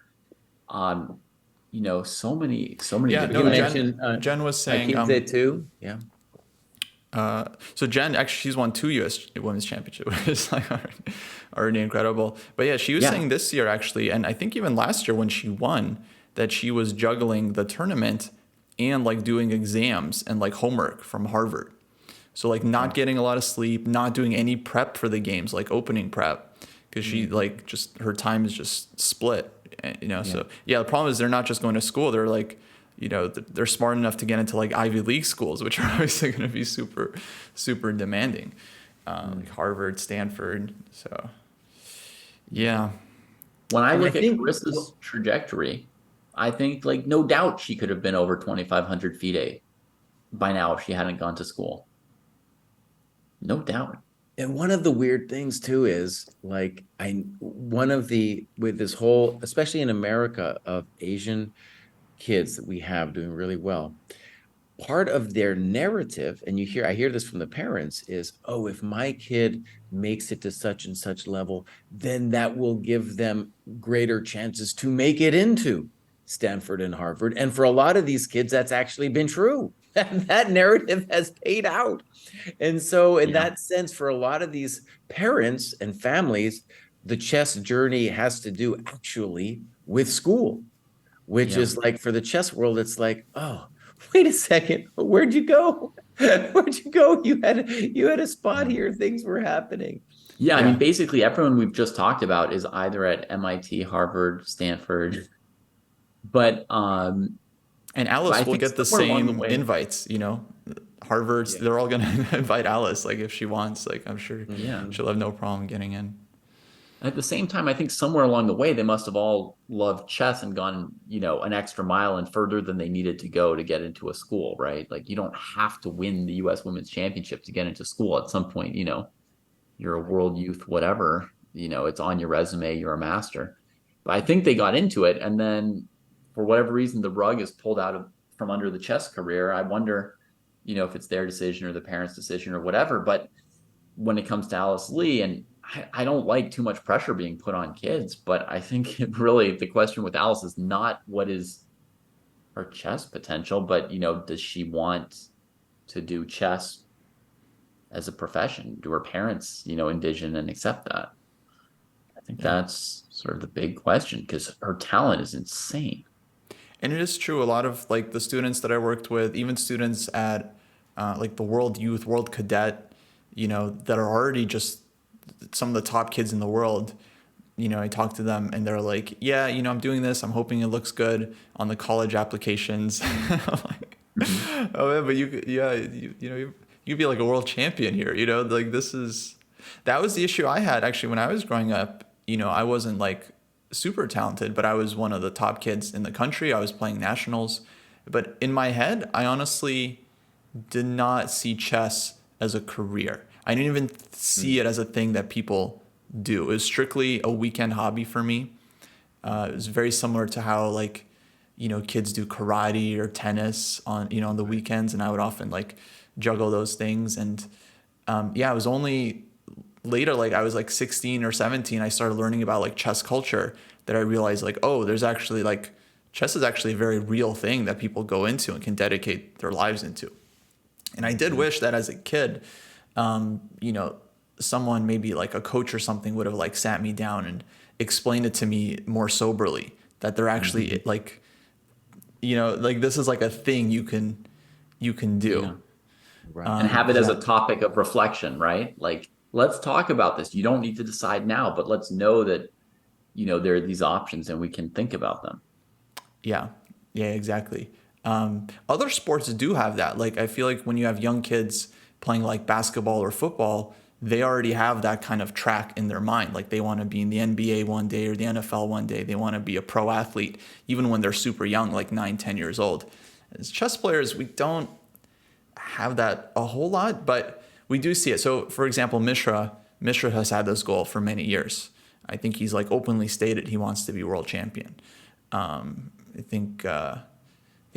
So many. Yeah, no, Jen was saying did too. Yeah. So Jen, actually, she's won 2 U.S. Women's Championship, which is already incredible. But she was saying this year, actually, and I think even last year when she won, that she was juggling the tournament and doing exams and homework from Harvard. So not getting a lot of sleep, not doing any prep for the games, opening prep, because she just her time is just split. So the problem is they're not just going to school. They're they're smart enough to get into Ivy League schools, which are obviously going to be super, super demanding, Harvard, Stanford. So, yeah. When I look at Carissa's trajectory, I think no doubt she could have been over 2,500 FIDE by now if she hadn't gone to school. No doubt. And one of the weird things too is with this whole, especially in America, of Asian kids that we have doing really well, part of their narrative, and I hear this from the parents, is, oh, if my kid makes it to such and such level, then that will give them greater chances to make it into Stanford and Harvard. And for a lot of these kids, that's actually been true. that narrative has paid out. And so in Yeah. that sense, for a lot of these parents and families, the chess journey has to do actually with school, which Yeah. is like for the chess world, it's like, oh, wait a second, where'd you go? Where'd you go? You had a spot here, things were happening. Yeah, I Yeah. mean, basically everyone we've just talked about is either at MIT, Harvard, Stanford, but And I Alice will think get the somewhere along the same way, invites, Harvard's, Yeah. they're all going to invite Alice. Like if she wants, like I'm sure yeah. she'll have no problem getting in. At the same time, I think somewhere along the way they must have all loved chess and gone, an extra mile and further than they needed to go to get into a school, right? Like you don't have to win the U.S. Women's Championship to get into school. At some point, you're a world youth, whatever, it's on your resume, you're a master. But I think they got into it, and then for whatever reason, the rug is pulled out of from under the chess career. I wonder, if it's their decision or the parents' decision or whatever. But when it comes to Alice Lee, and I don't like too much pressure being put on kids, but I think really the question with Alice is not what is her chess potential, but does she want to do chess as a profession? Do her parents, envision and accept that? I think Yeah. that's sort of the big question because her talent is insane. And it is true. A lot of like the students that I worked with, even students at like the World Youth, World Cadet, that are already just some of the top kids in the world. I talk to them and they're like, yeah, I'm doing this. I'm hoping it looks good on the college applications. I'm like, Mhm. oh man, but you'd be like a world champion here. Like that was the issue I had actually when I was growing up. I wasn't like super talented, but I was one of the top kids in the country. I was playing nationals. But in my head, I honestly did not see chess as a career. I didn't even see it as a thing that people do. It was strictly a weekend hobby for me. It was very similar to how like, kids do karate or tennis on the weekends, and I would often like juggle those things. And it was only later, like I was like 16 or 17, I started learning about like chess culture that I realized like, oh, there's actually like chess is actually a very real thing that people go into and can dedicate their lives into. And I did wish that as a kid, someone maybe like a coach or something would have like sat me down and explained it to me more soberly that they're actually like, like this is like a thing you can do. Yeah. Right. And have it as Yeah. a topic of reflection, right? Like, let's talk about this. You don't need to decide now, but let's know that, there are these options and we can think about them. Yeah, yeah, exactly. Other sports do have that. Like, I feel like when you have young kids playing like basketball or football, they already have that kind of track in their mind. Like, they want to be in the NBA one day or the NFL one day. They want to be a pro athlete, even when they're super young, like 9, 10 years old. As chess players, we don't have that a whole lot, but we do see it. So, for example, Mishra has had this goal for many years. I think he's like openly stated he wants to be world champion. I think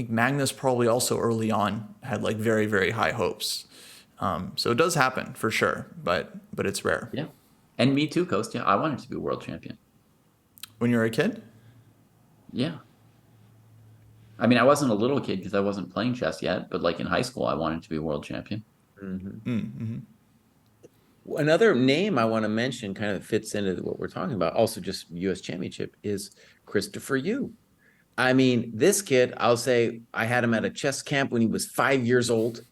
Magnus probably also early on had like very, very high hopes. So it does happen for sure, but it's rare. Yeah. And me too, Kostya. I wanted to be world champion. When you were a kid? Yeah. I mean, I wasn't a little kid because I wasn't playing chess yet, but like in high school, I wanted to be world champion. Another name I want to mention kind of fits into what we're talking about, also just U.S. Championship, is Christopher Yu. I mean, this kid, I'll say I had him at a chess camp when he was 5 years old,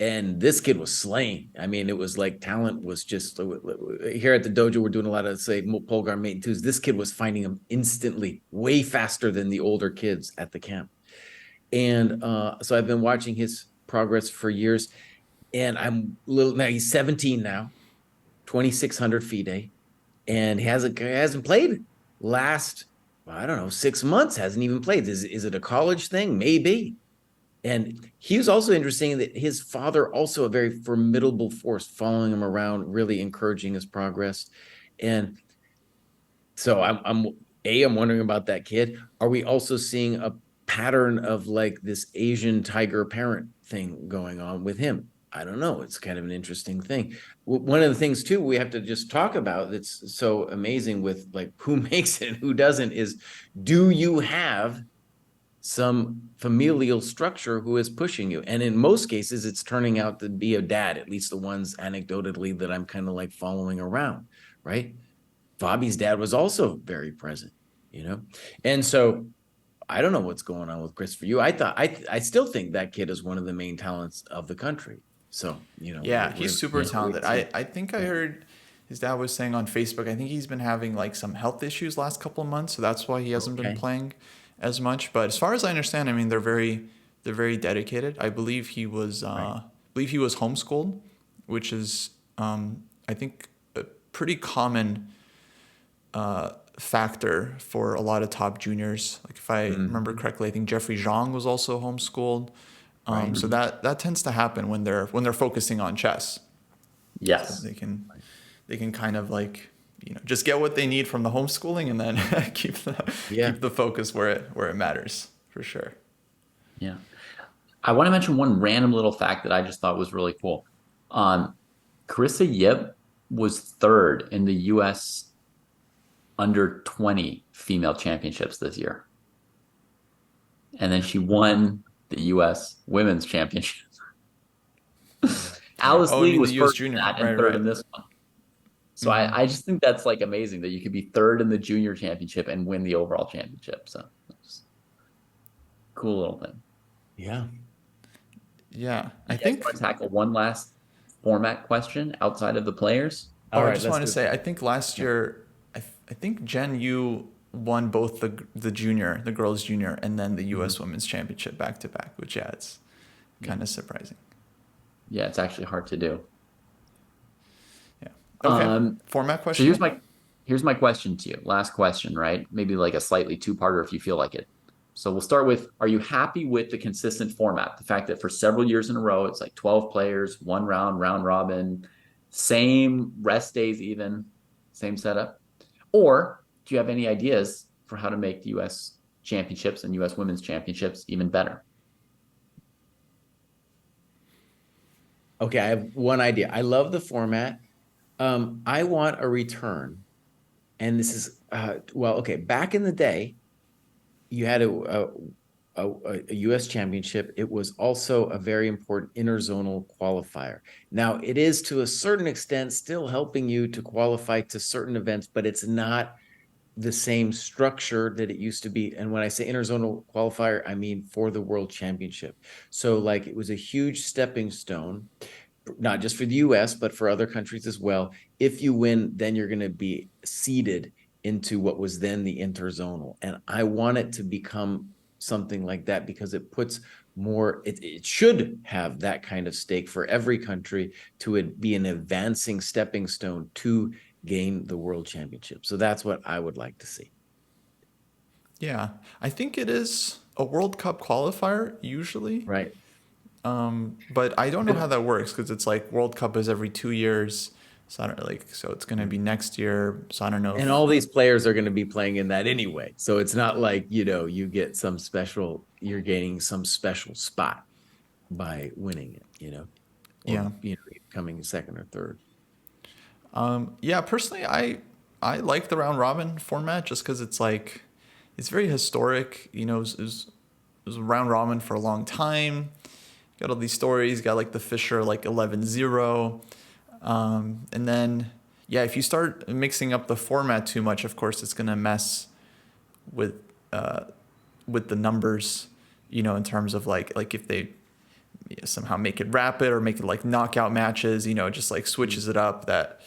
and this kid was slaying. I mean, it was like talent was just here at the dojo. We're doing a lot of say Polgar mate and twos. This kid was finding him instantly, way faster than the older kids at the camp. And so I've been watching his progress for years, and I'm little now. He's 17 now, 2,600 FIDE, and he hasn't played last, I don't know, 6 months. Hasn't even played. Is it a college thing? Maybe. And he was also interesting that his father, also a very formidable force, following him around, really encouraging his progress. And so I'm wondering about that kid. Are we also seeing a pattern of like this Asian tiger parent thing going on with him? I don't know. It's kind of an interesting thing. One of the things too we have to just talk about that's so amazing with like who makes it and who doesn't is, do you have some familial structure who is pushing you. And in most cases, it's turning out to be a dad, at least the ones anecdotally that I'm kind of like following around, right? Bobby's dad was also very present, you know? And so I don't know what's going on with Chris for you. I still think that kid is one of the main talents of the country. So, you know, Yeah, he's super talented. see. I think I heard his dad was saying on Facebook, I think he's been having like some health issues last couple of months, so that's why he hasn't been Okay. playing as much. But as far as I understand, I mean they're very dedicated. I believe he was Right. homeschooled, which is I think a pretty common factor for a lot of top juniors. Like if I remember correctly, I think Jeffrey Zhang was also homeschooled. Right. So that tends to happen when they're focusing on chess. So Yes. they can kind of like just get what they need from the homeschooling and then Yeah. keep the focus where it matters for sure. Yeah. I want to mention one random little fact that I just thought was really cool. Carissa Yip was third in the U.S. under 20 female championships this year. And then she won the U.S. women's championship. Alice Oh, I Lee mean was the U.S. first in junior, that and right, third right. in this one. So I just think that's like amazing that you could be third in the junior championship and win the overall championship. So cool little thing. Yeah. Yeah, I You guys think. want to tackle one last format question outside of the players? Oh, All I right. just Let's want to do say, it. I think last year, I think Jen, you won both the junior, the girls junior, and then the U.S. Women's Championship back to back, which it's kind of surprising. Yeah, it's actually hard to do. Yeah. Okay. Format So question. here's my question to you. Last question, right? Maybe like a slightly two-parter if you feel like it. So we'll start with, are you happy with the consistent format? The fact that for several years in a row, it's like 12 players, one round robin, same rest days even, same setup? Or do you have any ideas for how to make the US championships and US women's championships even better? Okay, I have one idea. I love the format. I want a return. And this is well, okay. Back in the day, you had a U.S. championship. It was also a very important interzonal qualifier. Now, it is to a certain extent still helping you to qualify to certain events, but it's not the same structure that it used to be. And when I say interzonal qualifier, I mean for the world championship. So, like, it was a huge stepping stone, not just for the US, but for other countries as well. If you win, then you're going to be seeded into what was then the interzonal. And I want it to become something like that because it puts more, it should have that kind of stake for every country to be an advancing stepping stone to gain the world championship. So that's what I would like to see. Yeah, I think it is a World Cup qualifier usually. Right. But I don't know how that works because it's like World Cup is every 2 years. So I don't so it's going to be next year. So I don't know. And all these players are going to be playing in that anyway. So it's not like, you get some special, you're gaining some special spot by winning it, or, Yeah. coming second or third. Yeah, personally, I like the round robin format just because it's like it's very historic. It was round robin for a long time. Got all these stories. Got like the Fisher like 11-0. And then yeah, if you start mixing up the format too much, of course it's gonna mess with the numbers. In terms of like if they somehow make it rapid or make it like knockout matches. It just like switches it up. That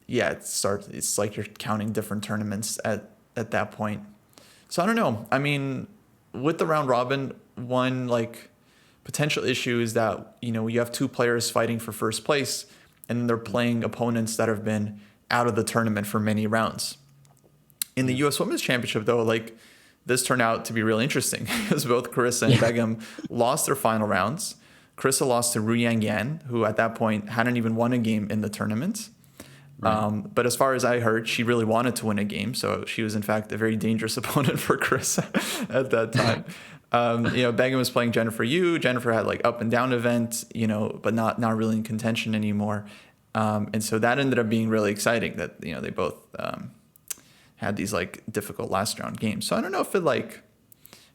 it's like you're counting different tournaments at that point. So I don't know. I mean, with the round robin, one like potential issue is that you have two players fighting for first place and they're playing opponents that have been out of the tournament for many rounds. In the US Women's Championship though, like this turned out to be really interesting because both Carissa and Begum lost their final rounds. Carissa lost to Ru Yang Yan, who at that point hadn't even won a game in the tournament. Right. But as far as I heard, she really wanted to win a game. So she was, in fact, a very dangerous opponent for Carissa at that time. Begum was playing Jennifer Yu. Jennifer had like up and down event, but not really in contention anymore. And so that ended up being really exciting that, they both had these like difficult last round games. So I don't know if it like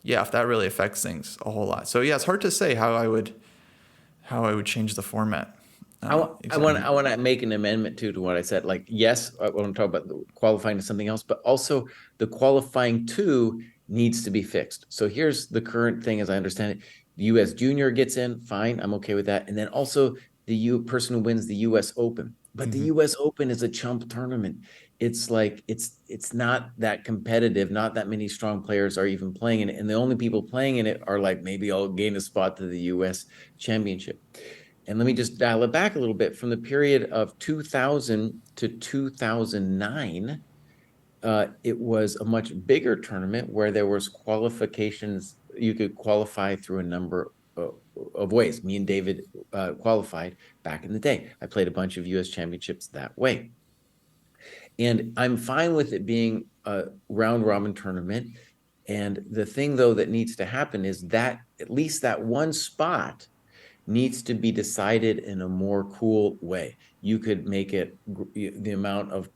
if that really affects things a whole lot. So yeah, it's hard to say how I would change the format. I want to make an amendment to what I said. Like, yes, I want to talk about the qualifying to something else, but also the qualifying to needs to be fixed. So here's the current thing, as I understand it: the U.S. Junior gets in, fine, I'm okay with that, and then also the person who wins the U.S. Open. But the U.S. Open is a chump tournament. It's like it's not that competitive. Not that many strong players are even playing in it, and the only people playing in it are like, maybe I'll gain a spot to the U.S. Championship. And let me just dial it back a little bit. From the period of 2000 to 2009, it was a much bigger tournament where there was qualifications. You could qualify through a number of ways. Me and David qualified back in the day. I played a bunch of U.S. championships that way. And I'm fine with it being a round robin tournament. And the thing, though, that needs to happen is that at least that one spot needs to be decided in a more cool way. You could make it the amount of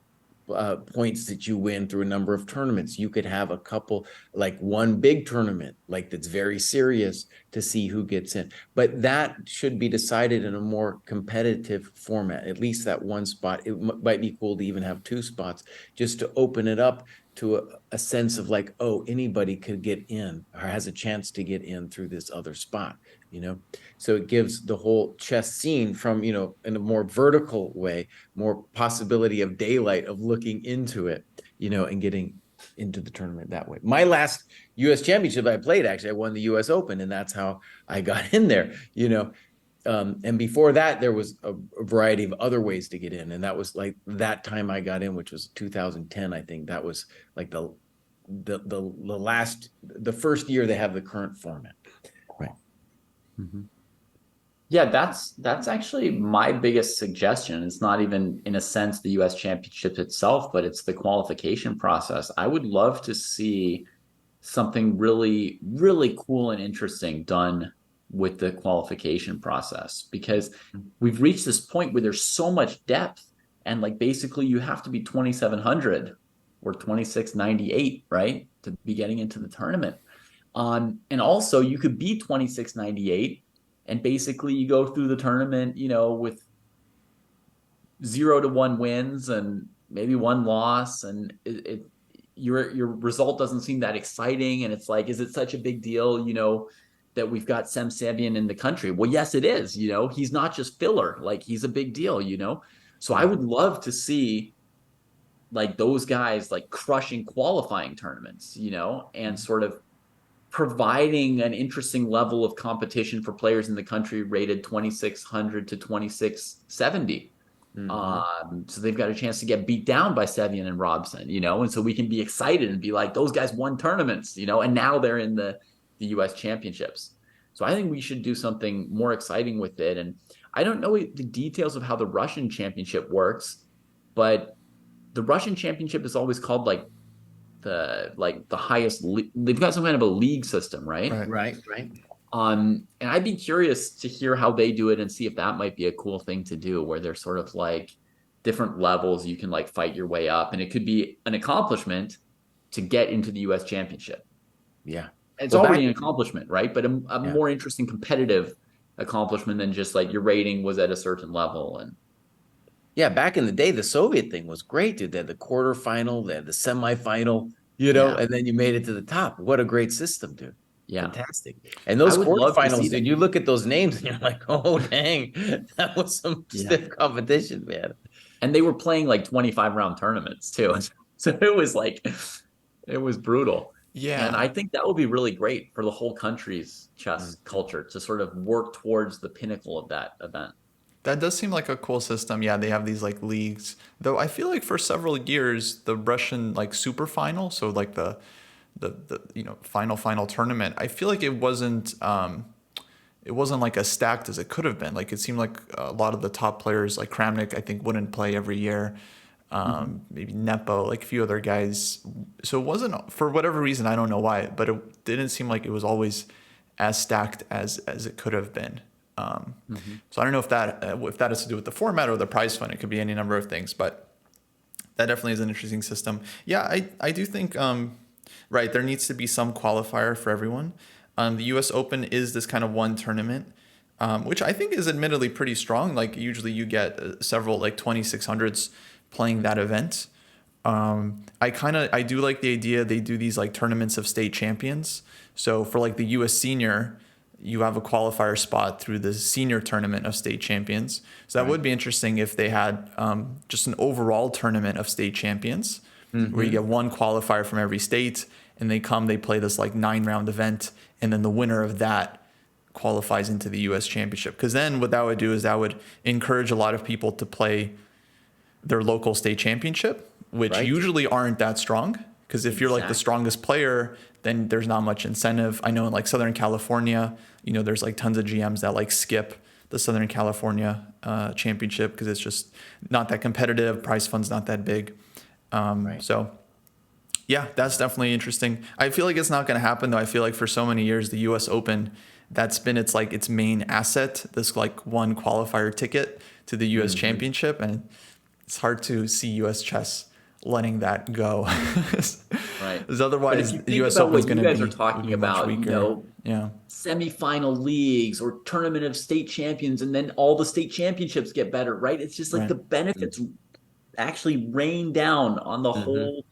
points that you win through a number of tournaments. You could have a couple, like one big tournament, like that's very serious, to see who gets in. But that should be decided in a more competitive format. At least that one spot. It might be cool to even have two spots, just to open it up to a sense of like, oh, anybody could get in or has a chance to get in through this other spot, So it gives the whole chess scene from, in a more vertical way, more possibility of daylight, of looking into it, and getting into the tournament that way. My last U.S. championship I played, actually, I won the U.S. Open, and that's how I got in there, and before that, there was a variety of other ways to get in. And that was like that time I got in, which was 2010, I think. That was like the first year they have the current format. Right. Mm-hmm. Yeah, that's actually my biggest suggestion. It's not even, in a sense, the U.S. Championship itself, but it's the qualification process. I would love to see something really, really cool and interesting done with the qualification process, because we've reached this point where there's so much depth, and like basically you have to be 2,700 or 2,698, right, to be getting into the tournament. And also you could be 2,698 and basically you go through the tournament, with 0 to 1 wins and maybe 1 loss, and your result doesn't seem that exciting, and it's like, is it such a big deal, that we've got Sem Sabian in the country? Well, yes, it is. He's not just filler. Like, he's a big deal. So I would love to see like those guys like crushing qualifying tournaments, and sort of providing an interesting level of competition for players in the country rated 2,600 to 2,670. So they've got a chance to get beat down by Sevian and Robson, and so we can be excited and be like, those guys won tournaments, and now they're in the U.S. championships. So I think we should do something more exciting with it. And I don't know the details of how the Russian championship works, but the Russian championship is always called like the highest. They've got some kind of a league system, right? Right. And I'd be curious to hear how they do it and see if that might be a cool thing to do, where there's sort of like different levels you can like fight your way up, and it could be an accomplishment to get into the U.S. championship. Yeah. It's already an accomplishment, right? But a more interesting competitive accomplishment than just like your rating was at a certain level. And yeah, back in the day, the Soviet thing was great, dude. They had the quarterfinal, they had the semifinal, and then you made it to the top. What a great system, dude. Yeah. Fantastic. And those quarterfinals, dude, you look at those names and you're like, oh, dang, that was some stiff competition, man. And they were playing like 25-round tournaments too. So it was like, it was brutal. Yeah. And I think that would be really great for the whole country's chess culture to sort of work towards the pinnacle of that event. That does seem like a cool system. Yeah, they have these like leagues. Though I feel like for several years, the Russian like super final, so like the final tournament, I feel like it wasn't like as stacked as it could have been. Like, it seemed like a lot of the top players, like Kramnik, I think wouldn't play every year. Maybe Nepo, like a few other guys. So it wasn't, for whatever reason, I don't know why, but it didn't seem like it was always as stacked as it could have been. So I don't know if that has to do with the format or the prize fund. It could be any number of things, but that definitely is an interesting system. Yeah, I do think Right. There needs to be some qualifier for everyone. The U.S. Open is this kind of one tournament, which I think is admittedly pretty strong. Like usually you get several like 2600s playing that event. I do like the idea they do these like tournaments of state champions. So for like the U.S. senior, you have a qualifier spot through the senior tournament of state champions. So that would be interesting if they had just an overall tournament of state champions where you get one qualifier from every state and they play this like 9-round event. And then the winner of that qualifies into the U.S. championship. Because then what that would do is that would encourage a lot of people to play their local state championship, which usually aren't that strong. Because if you're like the strongest player, then there's not much incentive. I know in like Southern California, there's like tons of GMs that like skip the Southern California championship because it's just not that competitive. Prize fund's not that big. So yeah, that's definitely interesting. I feel like it's not going to happen though. I feel like for so many years, the US Open, that's been its main asset, this like one qualifier ticket to the US championship. And it's hard to see US chess letting that go. Right. Because otherwise the US Open is going to be, you guys are talking about, semifinal leagues or tournament of state champions, and then all the state championships get better, right? It's just like the benefits actually rain down on the whole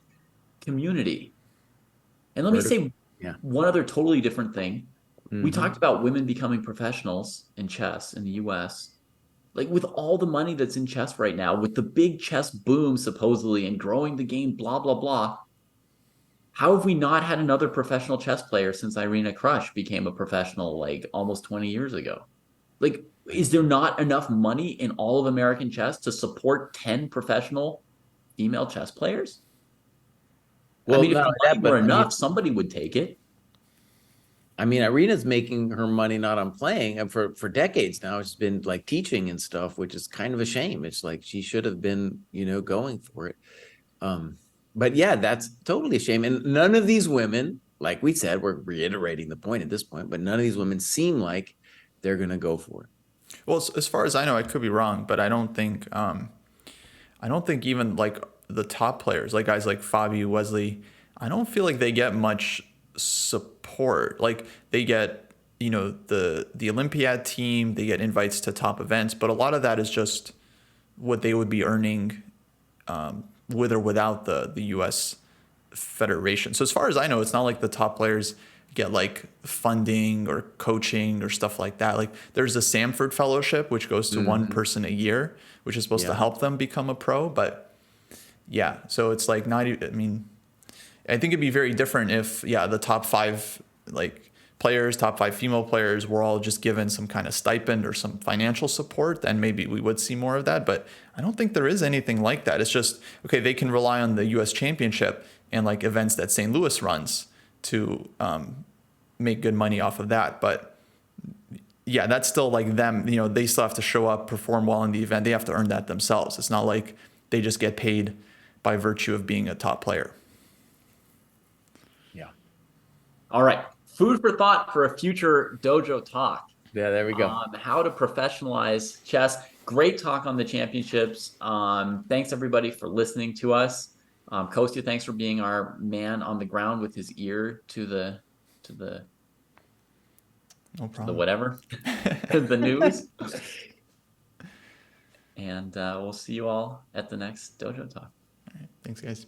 community. And let me say one other totally different thing. We talked about women becoming professionals in chess in the US. Like with all the money that's in chess right now, with the big chess boom supposedly and growing the game, blah, blah, blah. How have we not had another professional chess player since Irina Krush became a professional like almost 20 years ago? Like, is there not enough money in all of American chess to support 10 professional female chess players? Well, if the money were enough, somebody would take it. I mean, Irina's making her money not on playing for decades now. She's been like teaching and stuff, which is kind of a shame. It's like she should have been, going for it. But yeah, that's totally a shame. And none of these women, like we said, we're reiterating the point at this point, but none of these women seem like they're going to go for it. Well, as far as I know, I could be wrong, but I don't think even like the top players, like guys like Fabi, Wesley, I don't feel like they get much support. Like they get, the Olympiad team, they get invites to top events, but a lot of that is just what they would be earning with or without the U.S. Federation. So as far as I know, it's not like the top players get like funding or coaching or stuff like that. Like there's a Samford Fellowship, which goes to one person a year, which is supposed to help them become a pro. But yeah, so it's like not even, I mean, I think it'd be very different if, the top 5 like players, top 5 female players were all just given some kind of stipend or some financial support, then maybe we would see more of that. But I don't think there is anything like that. It's just, okay, they can rely on the US championship and like events that St. Louis runs to make good money off of that. But yeah, that's still like them, they still have to show up, perform well in the event. They have to earn that themselves. It's not like they just get paid by virtue of being a top player. Yeah. All right. Food for thought for a future Dojo Talk. Yeah, there we go. How to professionalize chess. Great talk on the championships. Thanks everybody for listening to us. Kostya, thanks for being our man on the ground with his ear to the No problem. the whatever, the news. And we'll see you all at the next Dojo Talk. All right. Thanks, guys.